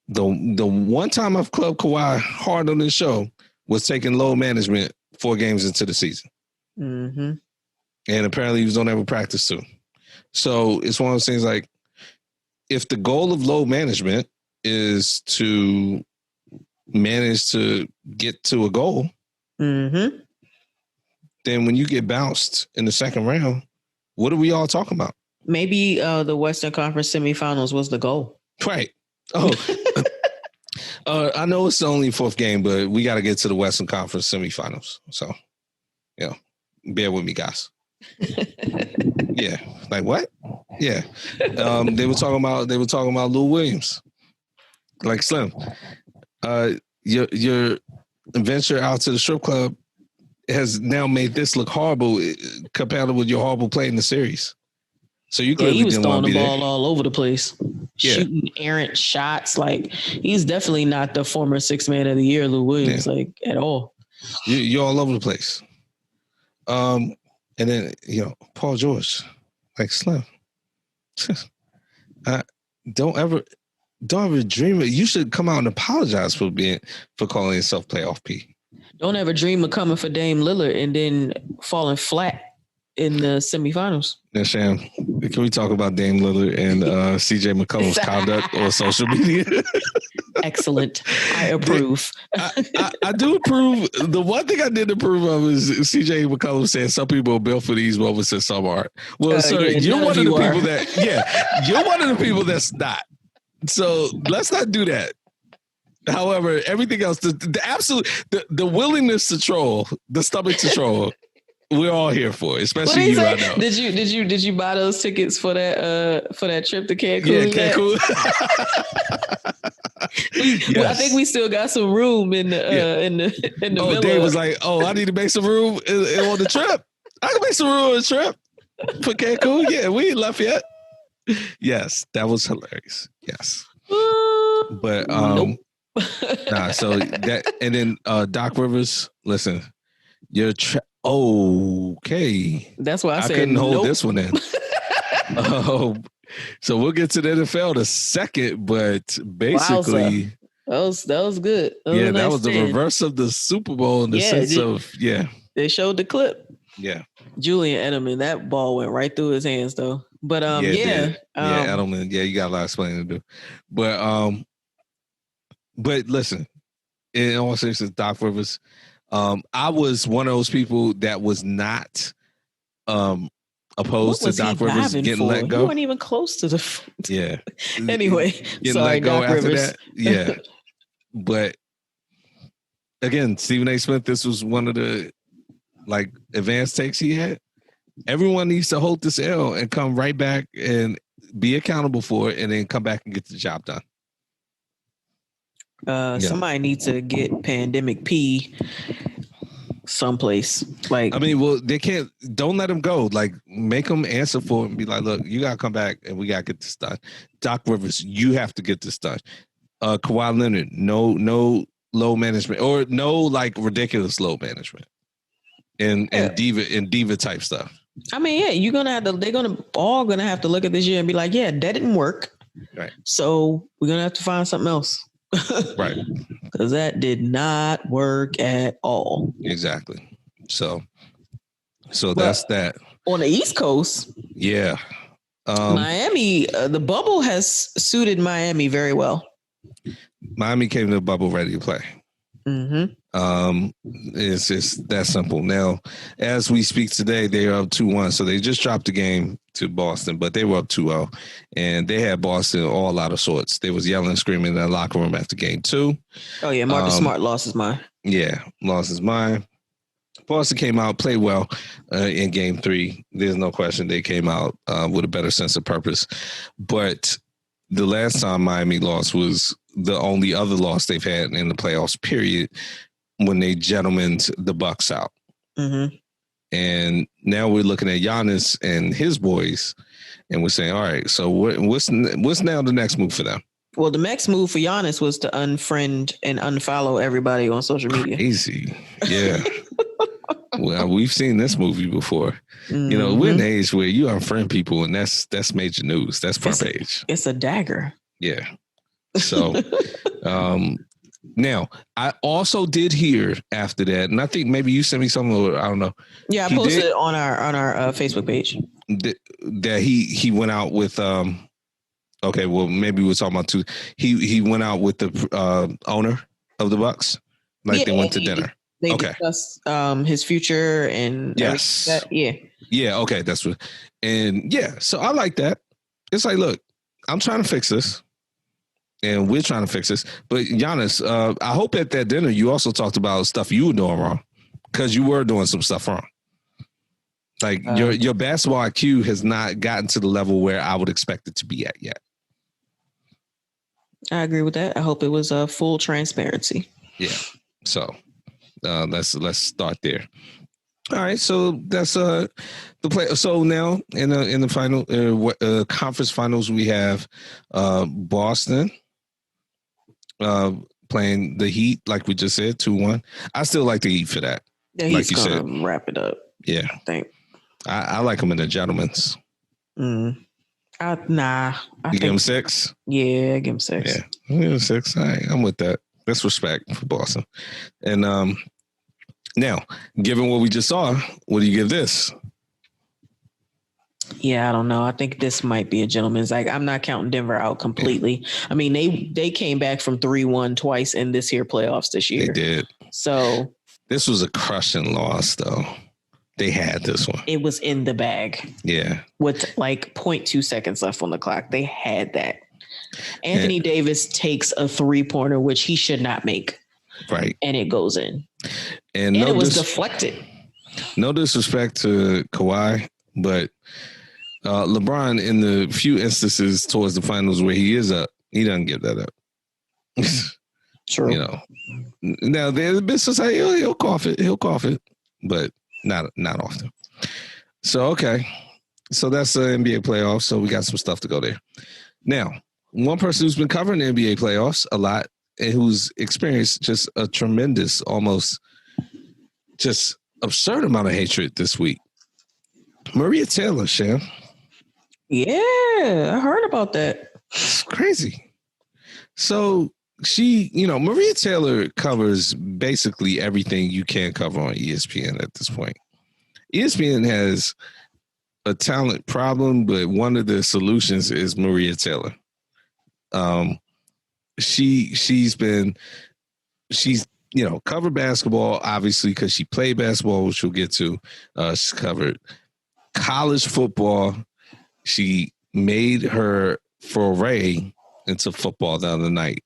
the one time I've clubbed Kawhi hard on this show was taking load management 4 games into the season. Mm-hmm. And apparently he was on every practice too. So it's one of those things like, if the goal of load management is to manage to get to a goal, mm-hmm. then when you get bounced in the second round, what are we all talking about? Maybe the Western Conference semifinals was the goal. Right. Oh, I know it's only fourth game, but we got to get to the Western Conference semifinals. So, bear with me, guys. Yeah. Like what? Yeah. They were talking about Lou Williams. Like Slim. Your venture out to the strip club has now made this look horrible compared with your horrible play in the series. So you clearly didn't want to be there. He was throwing the ball all over the place, shooting errant shots. Like, he's definitely not the former sixth man of the year, Lou Williams, like at all. You're all over the place. And then Paul George, like Slim. Don't ever dream it. You should come out and apologize for calling yourself playoff P. Don't ever dream of coming for Dame Lillard and then falling flat in the semifinals. Now, Sham, can we talk about Dame Lillard and CJ McCollum's conduct on social media? Excellent. I approve. I do approve. The one thing I didn't approve of is CJ McCollum saying some people are built for these moments and some aren't. Well, sir, you're one of the people that, you're one of the people that's not. So let's not do that. However, everything else, the absolute, the willingness to troll, the stomach to troll, we're all here for it, especially you. I know. Did you buy those tickets for that trip to Cancun? Yeah, Cancun. Yes. Well, I think we still got some room in the villa. Dave was like, I need to make some room on the trip. I can make some room on the trip for Cancun. Yeah, we ain't left yet. Yes, that was hilarious. Yes, but nope. So that, and then Doc Rivers. Listen, you're okay. That's why I said couldn't hold this one in. So we'll get to the NFL in a second, but basically, that was good. That was the reverse of the Super Bowl in the sense of They showed the clip. Yeah, Julian Edelman, that ball went right through his hands though. But Edelman, you got a lot of explaining to do. But listen, in all seriousness, Doc Rivers, I was one of those people that was not opposed to Doc Rivers getting let go. You weren't even close to the. Yeah. Anyway, sorry, Doc Rivers. That. Yeah. But again, Stephen A. Smith, this was one of the advanced takes he had. Everyone needs to hold this L and come right back and be accountable for it, and then come back and get the job done. Somebody needs to get Pandemic P someplace. They can't. Don't let them go. Make them answer for it and be like, look, you gotta come back and we gotta get this done. Doc Rivers, you have to get this done. Kawhi Leonard, no low management, or no ridiculous low management and diva type stuff. They're all gonna have to look at this year and be like, yeah, that didn't work. Right. So we're gonna have to find something else. Right. Because that did not work at all. Exactly. So that's that. On the East Coast. Yeah. Miami, the bubble has suited Miami very well. Miami came to the bubble ready to play. Mm-hmm. It's just that simple. Now, as we speak today, they are up 2-1. So they just dropped the game to Boston, but they were up 2-0. And they had Boston all out of sorts. They was yelling and screaming in the locker room after game 2. Oh, yeah. Marcus Smart lost his mind. Yeah, lost his mind. Boston came out, played well in game 3. There's no question they came out with a better sense of purpose. But the last time Miami lost was the only other loss they've had in the playoffs, period, when they gentlemened the Bucks out. Mm-hmm. And now we're looking at Giannis and his boys, and we're saying, all right, so what's now the next move for them? Well, the next move for Giannis was to unfriend and unfollow everybody on social media. Crazy. Yeah. Well, we've seen this movie before. Mm-hmm. We're in an age where you unfriend people, and that's major news. That's front page. It's a dagger. Yeah. So, now I also did hear after that, and I think maybe you sent me something, or I don't know. Yeah, I posted it on our Facebook page. That he went out with okay, well maybe we're talking about two. He went out with the owner of the Bucks, they went to dinner. They discussed his future and yes. Yeah. Yeah, okay, that's what. And yeah, so I like that. It's like, look, I'm trying to fix this. And we're trying to fix this. But Giannis, I hope at that dinner you also talked about stuff you were doing wrong. Because you were doing some stuff wrong. Like your basketball IQ has not gotten to the level where I would expect it to be at yet. I agree with that. I hope it was full transparency. Yeah. So let's start there. All right. So that's the play. So now in the final conference finals, we have Boston playing the Heat, like we just said, 2-1. I still like the Heat for that. Yeah, he's like gonna wrap it up. Yeah. I think. I like him in the gentlemen's. I give him 6? Yeah, I give him 6. Yeah, I give him 6. All right, I'm with that. That's respect for Boston. And now, given what we just saw, what do you give this? Yeah, I don't know. I think this might be a gentleman's. Like, I'm not counting Denver out completely. I mean, they came back from 3-1 twice in this here playoffs this year. They did. So this was a crushing loss, though. They had this one. It was in the bag. Yeah. With like 0.2 seconds left on the clock. They had that. Anthony Davis takes a 3-pointer, which he should not make. Right. And it goes in. And it was deflected. No disrespect to Kawhi, but LeBron, in the few instances towards the finals where he is up, he doesn't give that up. True. You know. Now, there's been society, he'll cough it, but not often. So, okay. So that's the NBA playoffs. So we got some stuff to go there. Now, one person who's been covering the NBA playoffs a lot and who's experienced just a tremendous, almost just absurd amount of hatred this week. Maria Taylor, Sham. Yeah, I heard about that. It's crazy. So Maria Taylor covers basically everything you can cover on ESPN at this point. ESPN has a talent problem, but one of the solutions is Maria Taylor. She's covered basketball, obviously, because she played basketball, which we'll get to. She's covered college football. She made her foray into football the other night.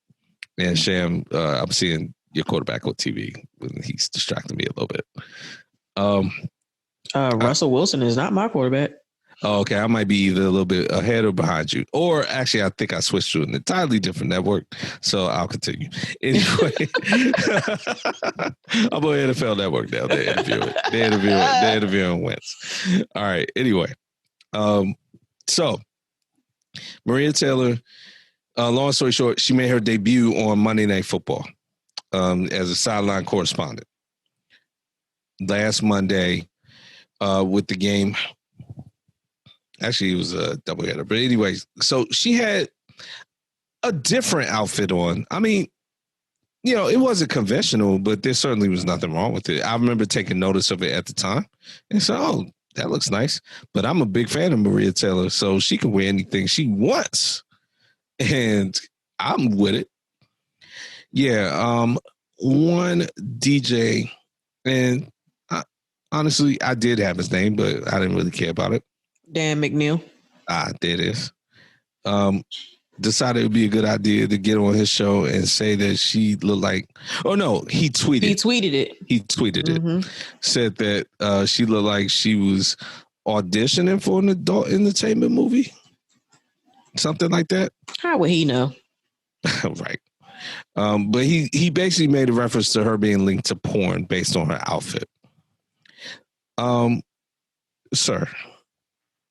And Sham, I'm seeing your quarterback on TV when he's distracting me a little bit. Russell Wilson is not my quarterback. Oh, okay. I might be either a little bit ahead or behind you. Or actually, I think I switched to an entirely different network. So I'll continue. Anyway, I'm on NFL Network now. They interviewing Wentz. All right. Anyway. So Maria Taylor, long story short, she made her debut on Monday Night Football as a sideline correspondent last Monday with the game. Actually, it was a doubleheader. But anyways, so she had a different outfit on. I mean, it wasn't conventional, but there certainly was nothing wrong with it. I remember taking notice of it at the time and said, oh, that looks nice. But I'm a big fan of Maria Taylor, so she can wear anything she wants. And I'm with it. Yeah, one DJ, and honestly, I did have his name, but I didn't really care about it. Dan McNeil. There it is. Decided it would be a good idea to get on his show and say that she looked like, oh no, he tweeted it. Said that she looked like she was auditioning for an adult entertainment movie. Something like that. How would he know? Right. But he basically made a reference to her being linked to porn based on her outfit. Sir,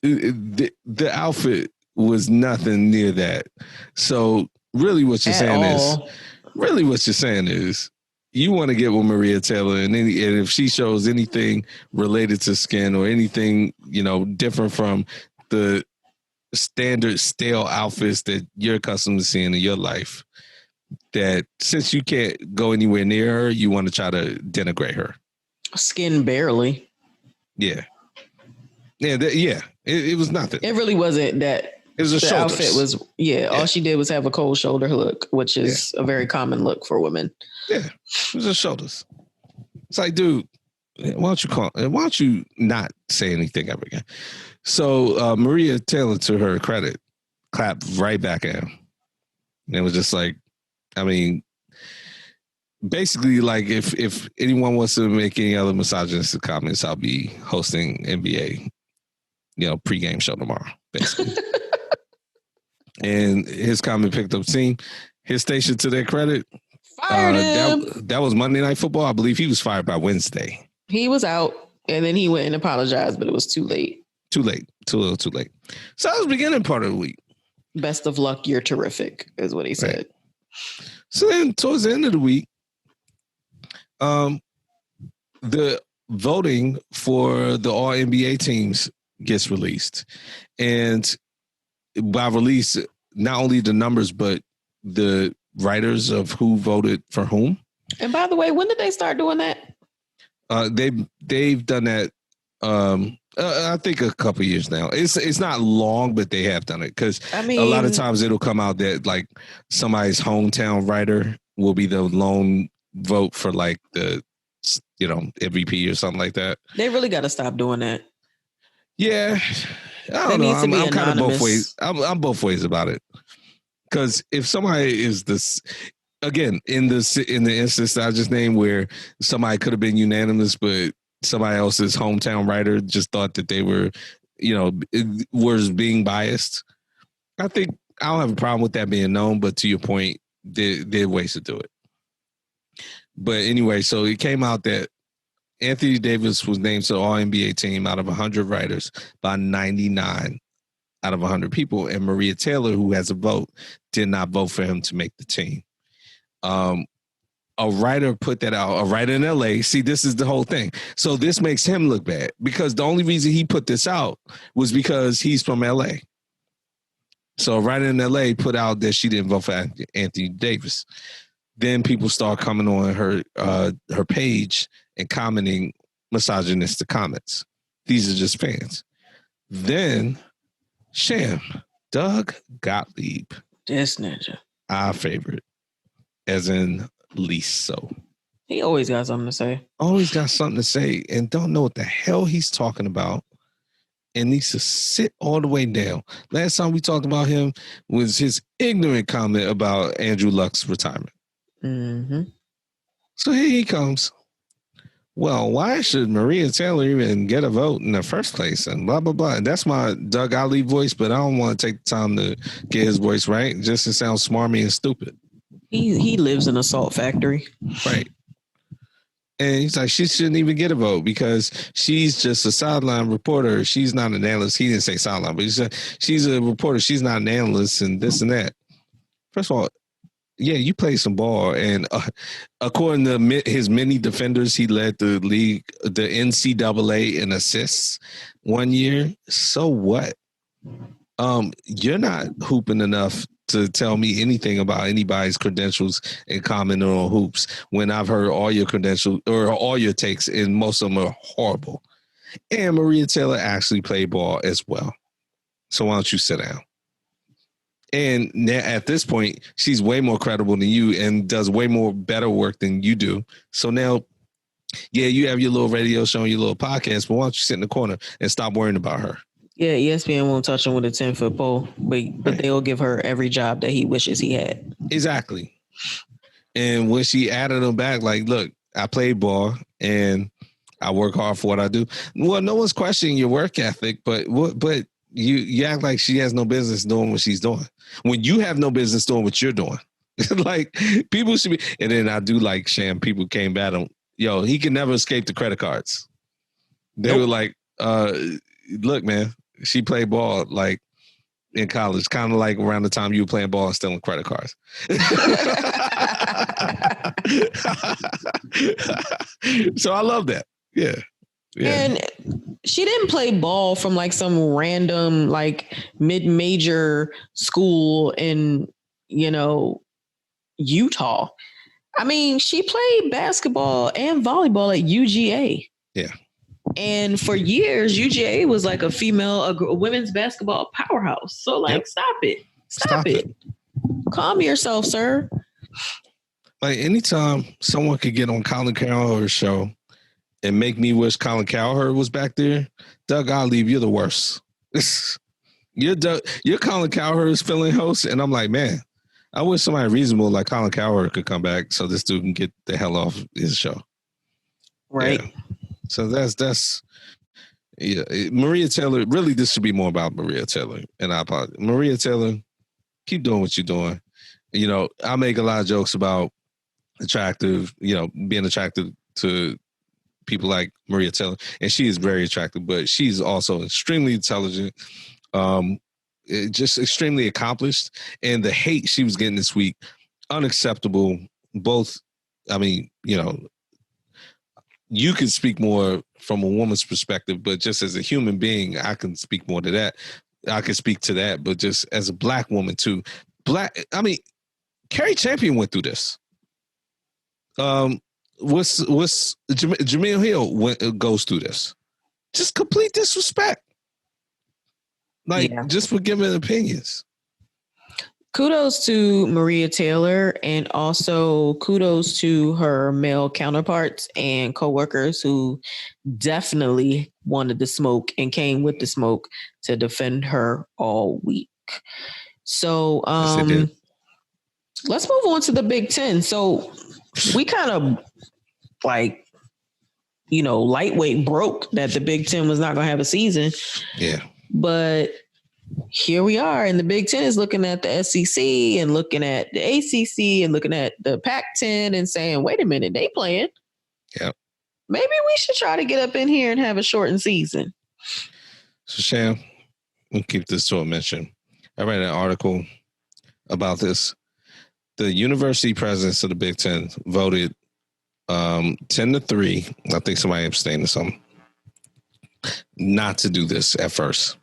the outfit was nothing near that. So really what you're saying is you want to get with Maria Taylor and if she shows anything related to skin or anything, different from the standard stale outfits that you're accustomed to seeing in your life, that since you can't go anywhere near her, you want to try to denigrate her. Skin barely. Yeah. Yeah. It was nothing. It really wasn't that. It was the outfit was, all she did was have a cold shoulder look, which is a very common look for women. Yeah. It was the shoulders. It's like, dude, why don't you not say anything ever again? So Maria Taylor, to her credit, clapped right back at him. And it was just like, I mean, basically, like if anyone wants to make any other misogynistic comments, I'll be hosting NBA, pregame show tomorrow, basically. And his comment picked up steam. His station, to their credit, fired him. That was Monday Night Football. I believe he was fired by Wednesday. He was out, and then he went and apologized, but it was too late. Too late. Too little, too late. So that was the beginning part of the week. Best of luck. You're terrific, is what he said. Right. So then, towards the end of the week, the voting for the All NBA teams gets released, and by release, not only the numbers but the writers of who voted for whom. And by the way, when did they start doing that? They've done that. I think a couple of years now. It's not long, but they have done it because a lot of times it'll come out that like somebody's hometown writer will be the lone vote for like the MVP or something like that. They really got to stop doing that. Yeah, I don't know. I'm kind of both ways. I'm both ways about it because if somebody is this. Again, in the instance that I just named, where somebody could have been unanimous, but somebody else's hometown writer just thought that they were, was being biased. I think I don't have a problem with that being known, but to your point, there are ways to do it. But anyway, so it came out that Anthony Davis was named to the All-NBA team out of 100 writers by 99 out of 100 people, and Maria Taylor, who has a vote, did not vote for him to make the team. A writer put that out, a writer in LA. See, this is the whole thing. So this makes him look bad because the only reason he put this out was because he's from LA. So a writer in LA put out that she didn't vote for Anthony Davis. Then people start coming on her page and commenting misogynistic comments. These are just fans. Then Sham, Doug Gottlieb. This ninja. Our favorite. As in least so. He always got something to say. Always got something to say and don't know what the hell he's talking about and needs to sit all the way down. Last time we talked about him was his ignorant comment about Andrew Luck's retirement. Mm-hmm. So here he comes. Well, why should Maria Taylor even get a vote in the first place? And blah, blah, blah. And that's my Doug Gottlieb voice, but I don't want to take the time to get his voice right just to sound smarmy and stupid. He lives in a salt factory. Right. And he's like, she shouldn't even get a vote because she's just a sideline reporter. She's not an analyst. He didn't say sideline, but he said she's a reporter. She's not an analyst and this and that. First of all, yeah, you played some ball. And according to his many defenders, he led the league, the NCAA in assists one year. So what? You're not hooping enough to tell me anything about anybody's credentials and commenting on hoops when I've heard all your credentials or all your takes and most of them are horrible. And Maria Taylor actually played ball as well. So why don't you sit down? And at this point, she's way more credible than you and does way more better work than you do. So now, yeah, you have your little radio show and your little podcast, but why don't you sit in the corner and stop worrying about her? Yeah, ESPN won't touch him with a 10-foot pole, but they'll give her every job that he wishes he had. Exactly. And when she added him back, like, look, I played ball and I work hard for what I do. Well, no one's questioning your work ethic, but you act like she has no business doing what she's doing when you have no business doing what you're doing. Like, people should be. And then I do like Sham. People came at him. Yo, he can never escape the credit cards. They were like, look, man. She played ball like in college, kind of like around the time you were playing ball and stealing credit cards. So I love that. Yeah. And she didn't play ball from like some random like mid-major school in, Utah. I mean, she played basketball and volleyball at UGA. Yeah. And for years, UGA was like a women's basketball powerhouse. So like, Stop it. Calm yourself, sir. Like anytime someone could get on Colin Cowherd's show and make me wish Colin Cowherd was back there. Doug Gottlieb, you're the worst. You're Colin Cowherd's filling host, and I'm like, man, I wish somebody reasonable like Colin Cowherd could come back so this dude can get the hell off his show. Right. Yeah. So that's Maria Taylor. Really, this should be more about Maria Taylor, and I apologize. Maria Taylor, keep doing what you're doing. You know, I make a lot of jokes about being attractive to people like Maria Taylor, and she is very attractive, but she's also extremely intelligent, just extremely accomplished. And the hate she was getting this week, unacceptable. Both, I mean, you know, you can speak more from a woman's perspective, but just as a human being, I can speak more to that. I can speak to that, but just as a black woman too. Carrie Champion went through this. Jamil Hill goes through this. Just complete disrespect. Just for giving opinions. Kudos to Maria Taylor, and also kudos to her male counterparts and coworkers who definitely wanted the smoke and came with the smoke to defend her all week. So let's move on to the Big Ten. So we kind of lightweight broke that the Big Ten was not going to have a season. Yeah. But here we are, and the Big Ten is looking at the SEC and looking at the ACC and looking at the Pac-10 and saying, wait a minute, they playing. Yeah. Maybe we should try to get up in here and have a shortened season. So, Sham, we'll keep this to a mention. I read an article about this. The university presidents of the Big Ten voted 10-3. I think somebody abstained or something. Not to do this at first.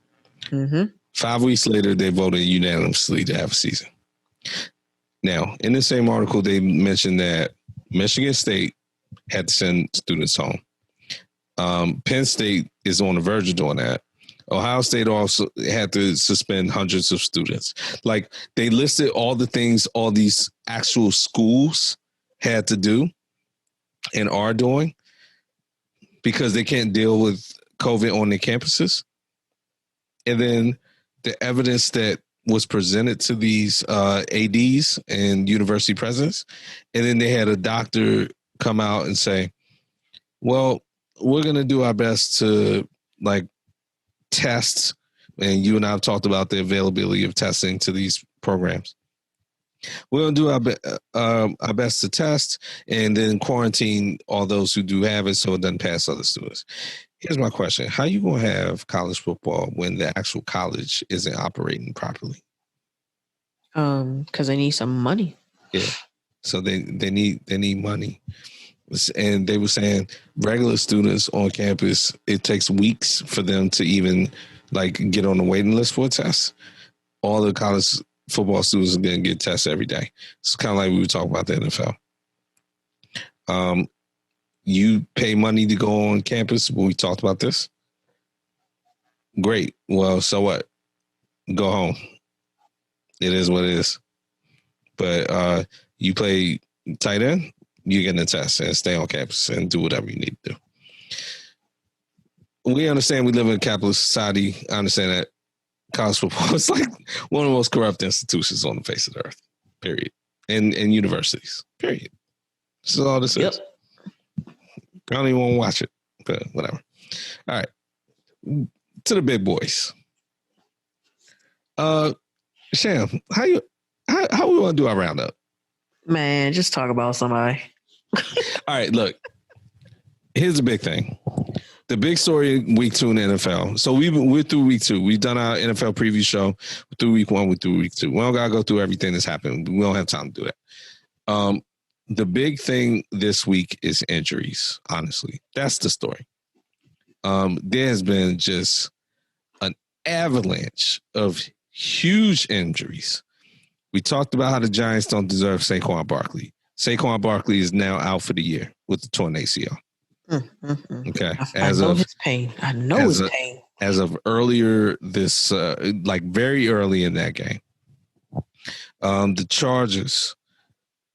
Mm-hmm. 5 weeks later, they voted unanimously to have a season. Now, in the same article, they mentioned that Michigan State had to send students home. Penn State is on the verge of doing that. Ohio State also had to suspend hundreds of students. Like, they listed all the things all these actual schools had to do and are doing because they can't deal with COVID on their campuses. And then the evidence that was presented to these ADs and university presidents, and then they had a doctor come out and say, well, we're going to do our best to test, and you and I have talked about the availability of testing to these programs. We're going to do our best to test and then quarantine all those who do have it so it doesn't pass other students. Here's my question. How are you going to have college football when the actual college isn't operating properly? Because they need some money. Yeah. So they need money. And they were saying regular students on campus, it takes weeks for them to even get on the waiting list for a test. All the college football students are going to get tests every day. It's kind of like we were talking about the NFL. You pay money to go on campus when we talked about this. Great. Well, so what? Go home. It is what it is. But you play tight end, you get a test and stay on campus and do whatever you need to do. We understand we live in a capitalist society. I understand that college football is one of the most corrupt institutions on the face of the earth, period. And universities, period. This is all this is. I don't even want to watch it, but whatever. All right. To the big boys. Sham, how we want to do our roundup? Man, just talk about somebody. All right, look. Here's the big thing. The big story week 2 in the NFL. So we're through week 2. We've done our NFL preview show. We're through week 1, we're through week 2. We don't got to go through everything that's happened. We don't have time to do that. The big thing this week is injuries, honestly. That's the story. There has been just an avalanche of huge injuries. We talked about how the Giants don't deserve Saquon Barkley. Saquon Barkley is now out for the year with the torn ACL. Okay. I know his pain. I know his pain. As of earlier this, very early in that game. The Chargers,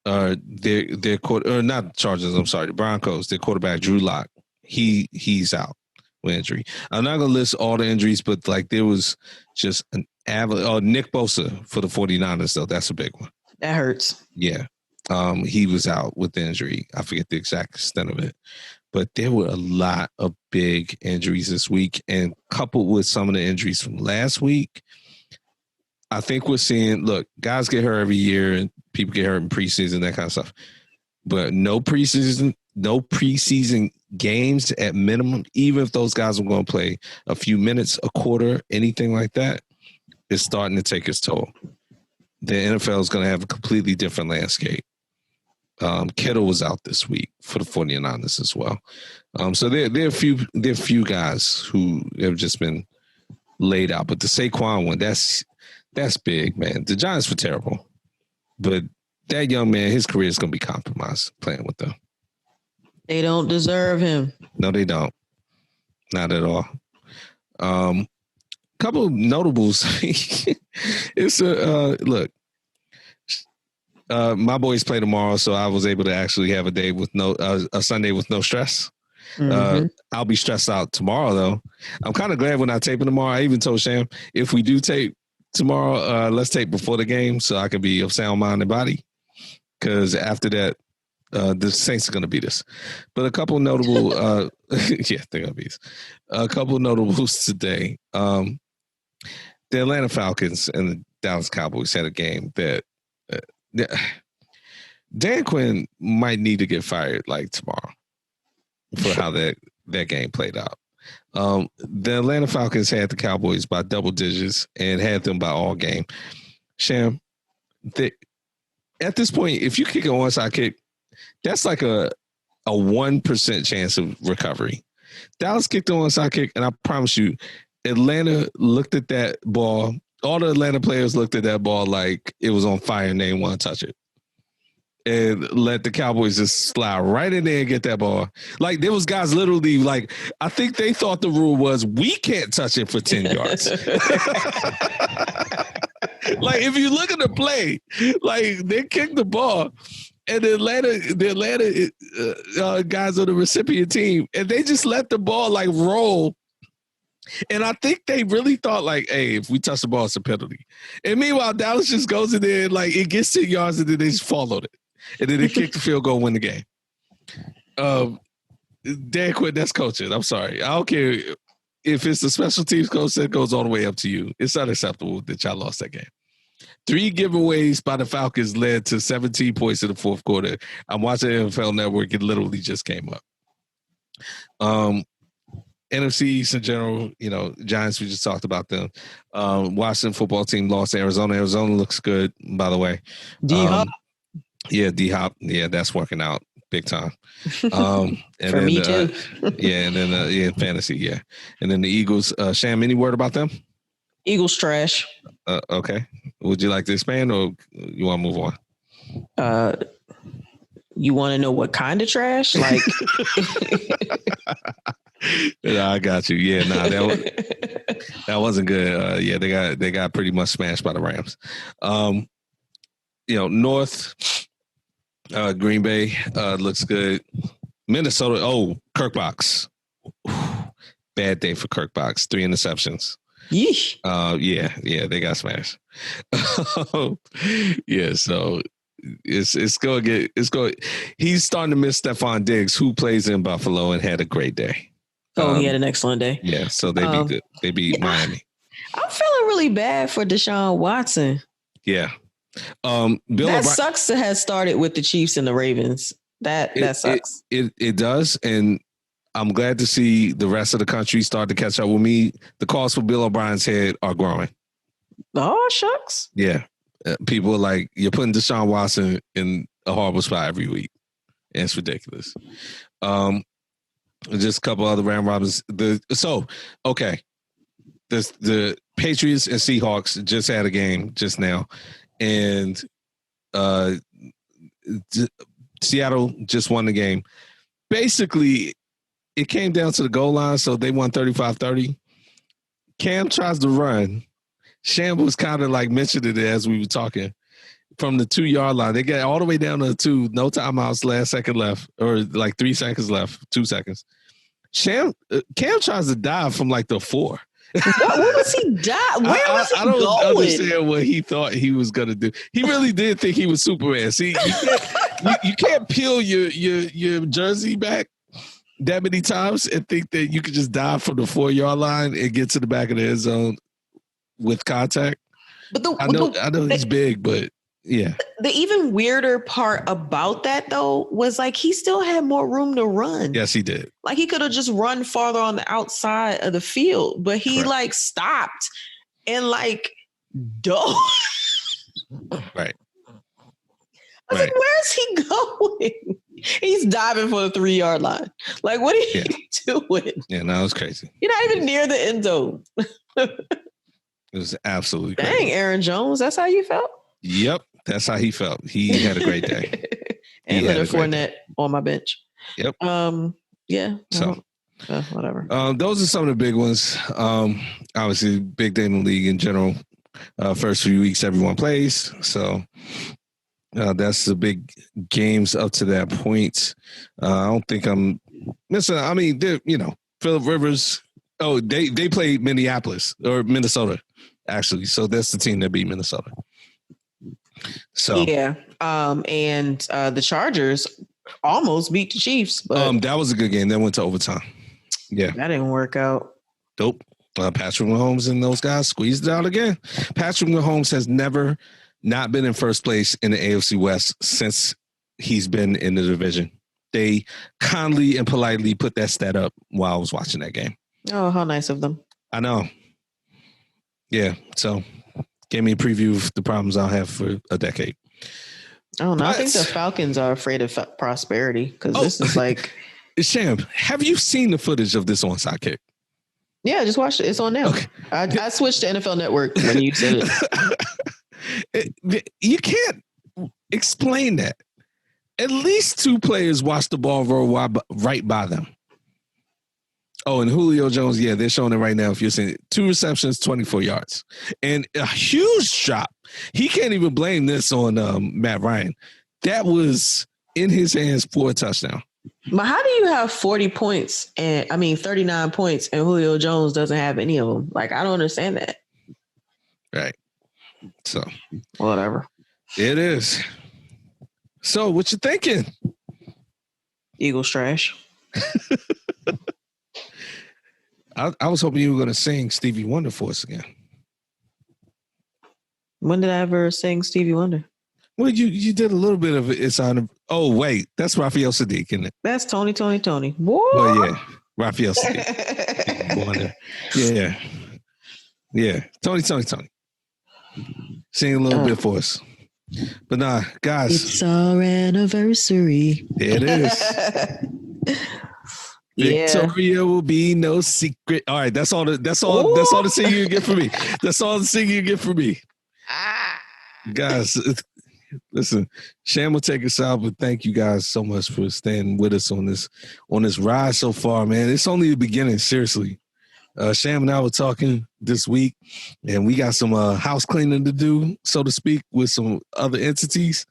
not the Chargers, I'm sorry, the Broncos, their quarterback, Drew Lock, he's out with injury. I'm not going to list all the injuries, but like there was just an Nick Bosa for the 49ers, though. That's a big one. That hurts. Yeah. He was out with the injury. I forget the exact extent of it. But there were a lot of big injuries this week, and coupled with some of the injuries from last week, I think we're seeing, look, guys get hurt every year and people get hurt in preseason, that kind of stuff. But no preseason games at minimum, even if those guys are going to play a few minutes, a quarter, anything like that, is starting to take its toll. The NFL is going to have a completely different landscape. Kittle was out this week for the 49ers as well. So there are a few guys who have just been laid out. But the Saquon one, that's big, man. The Giants were terrible. But that young man, his career is going to be compromised playing with them. They don't deserve him. No, they don't. Not at all. Couple of notables. It's look. My boys play tomorrow, so I was able to actually have a Sunday with no stress. Mm-hmm. I'll be stressed out tomorrow, though. I'm kind of glad we're not taping tomorrow. I even told Sham, if we do tape tomorrow, let's tape before the game so I can be of sound mind and body. Because after that, the Saints are going to beat us. But a couple notable, yeah, they're going to beat us. A couple notables today. The Atlanta Falcons and the Dallas Cowboys had a game that Dan Quinn might need to get fired like tomorrow for how that game played out. The Atlanta Falcons had the Cowboys by double digits and had them by all game. Sham, at this point, if you kick an onside kick, that's like a 1% chance of recovery. Dallas kicked the onside kick, and I promise you, Atlanta looked at that ball. All the Atlanta players looked at that ball like it was on fire and they didn't want to touch it. And let the Cowboys just slide right in there and get that ball. Like, there was guys literally, like, I think they thought the rule was we can't touch it for 10 yards. Like, if you look at the play, like, they kicked the ball, and the Atlanta guys on the recipient team, and they just let the ball, like, roll. And I think they really thought, like, hey, if we touch the ball, it's a penalty. And meanwhile, Dallas just goes in there, and, like, it gets 10 yards, and then they just followed it. And then they kick the field goal, win the game. Dan Quinn, that's coaching. I'm sorry. I don't care if it's the special teams coach that goes all the way up to you. It's unacceptable that y'all lost that game. 3 giveaways by the Falcons led to 17 points in the fourth quarter. I'm watching NFL Network. It literally just came up. NFC East in general, Giants, we just talked about them. Washington football team lost to Arizona. Arizona looks good, by the way. D-Hop. Yeah, D-Hop. Yeah, that's working out big time. And for then, me too. Yeah, and then fantasy, yeah. And then the Eagles. Sham, any word about them? Eagles trash. Okay. Would you like to expand or you want to move on? You want to know what kind of trash? Like... Yeah, I got you. Yeah, that wasn't good. Yeah, they got pretty much smashed by the Rams. North Green Bay looks good. Minnesota. Kirkbox. Bad day for Kirkbox. 3 interceptions. Yeesh. Yeah, they got smashed. Yeah, so it's going. He's starting to miss Stephon Diggs, who plays in Buffalo and had a great day. He had an excellent day. Yeah, so they beat good. They beat Miami. I'm feeling really bad for Deshaun Watson. Yeah. Sucks to have started with the Chiefs and the Ravens. That sucks. It does, and I'm glad to see the rest of the country start to catch up with me. The calls for Bill O'Brien's head are growing. Oh, shucks. Yeah. People are like, you're putting Deshaun Watson in a horrible spot every week. And it's ridiculous. Just a couple other round robins. The Patriots and Seahawks just had a game just now, and Seattle just won the game. Basically, it came down to the goal line, so they won 35-30. Cam tries to run. Sham was kind of like mentioned it as we were talking. From the 2-yard line, they get all the way down to the 2, no timeouts, last second left, or like 3 seconds left, 2 seconds. Cam tries to dive from like the 4. What was he Where was he I don't going? understand what he thought he was gonna do. He really did think he was Superman. See, you can't peel your jersey back that many times and think that you could just dive from the 4-yard line and get to the back of the end zone with contact. But I know he's big, but yeah. The even weirder part about that though was like he still had more room to run. Yes, he did. Like he could have just run farther on the outside of the field, but he like stopped and like dove. Right. I was like, where's he going? He's diving for the 3-yard line. Like, what are you doing? Yeah, no, it was crazy. You're not even near the end zone. It was absolutely crazy. Dang, Aaron Jones, that's how you felt? Yep, that's how he felt. He had a great day. And Leonard Fournette on my bench. Yep. Yeah. So whatever. Those are some of the big ones. Obviously, big day in the league in general. First few weeks, everyone plays. So that's the big games up to that point. I don't think I'm missing. I mean, Phillip Rivers. Oh, they played Minneapolis or Minnesota, actually. So that's the team that beat Minnesota. So yeah, and the Chargers almost beat the Chiefs, but that was a good game. That went to overtime. Yeah, that didn't work out. Dope. Patrick Mahomes and those guys squeezed it out again. Patrick Mahomes has never not been in first place in the AFC West since he's been in the division. They kindly and politely put that stat up while I was watching that game. Oh, how nice of them. I know. Yeah, so gave me a preview of the problems I'll have for a decade. Oh, no, I think the Falcons are afraid of prosperity because this is like... Sham, have you seen the footage of this onside kick? Yeah, just watch it. It's on now. Okay. I switched to NFL Network when you said it. You can't explain that. At least 2 players watched the ball roll right by them. Oh, and Julio Jones, yeah, they're showing it right now. If you're seeing it, 2 receptions, 24 yards. And a huge drop. He can't even blame this on Matt Ryan. That was in his hands for a touchdown. But how do you have 39 points and Julio Jones doesn't have any of them? Like, I don't understand that. Right. So. Whatever. It is. So, what you thinking? Eagles trash. I was hoping you were going to sing Stevie Wonder for us again. When did I ever sing Stevie Wonder? Well, you did a little bit of it. It's on. Oh, wait. That's Raphael Sadiq, isn't it? That's Tony. What? Well, yeah. Raphael Sadiq. Wonder. Yeah. Yeah. Tony. Sing a little bit for us. But nah, guys. It's our anniversary. There it is. Victoria will be no secret. All right, that's all the singing you get from me. That's all the singing you get from me. Guys, listen, Sham will take us out, but thank you guys so much for staying with us on this ride so far, man. It's only the beginning, seriously. Sham and I were talking this week, and we got some house cleaning to do, so to speak, with some other entities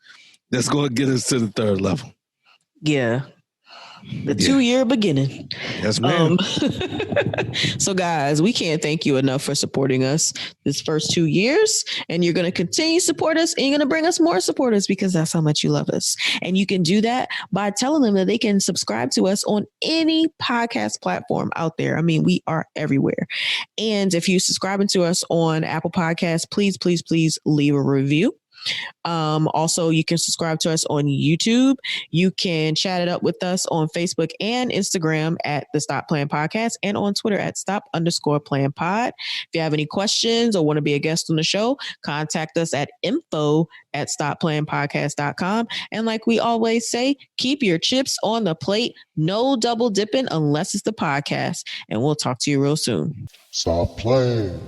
that's going to get us to the 3rd level. Yeah. The 2-year beginning. Yes, ma'am. So, guys, we can't thank you enough for supporting us this first 2 years. And you're going to continue to support us, and you're going to bring us more supporters because that's how much you love us. And you can do that by telling them that they can subscribe to us on any podcast platform out there. I mean, we are everywhere. And if you're subscribing to us on Apple Podcasts, please, please, please leave a review. Also, you can subscribe to us on YouTube. You can chat it up with us on Facebook and Instagram at the Stop Playing Podcast and on Twitter at stop_playing pod. If you have any questions or want to be a guest on the show, contact us at info@stopplayingpodcast.com. And like we always say, keep your chips on the plate. No double dipping unless it's the podcast. And we'll talk to you real soon. Stop playing.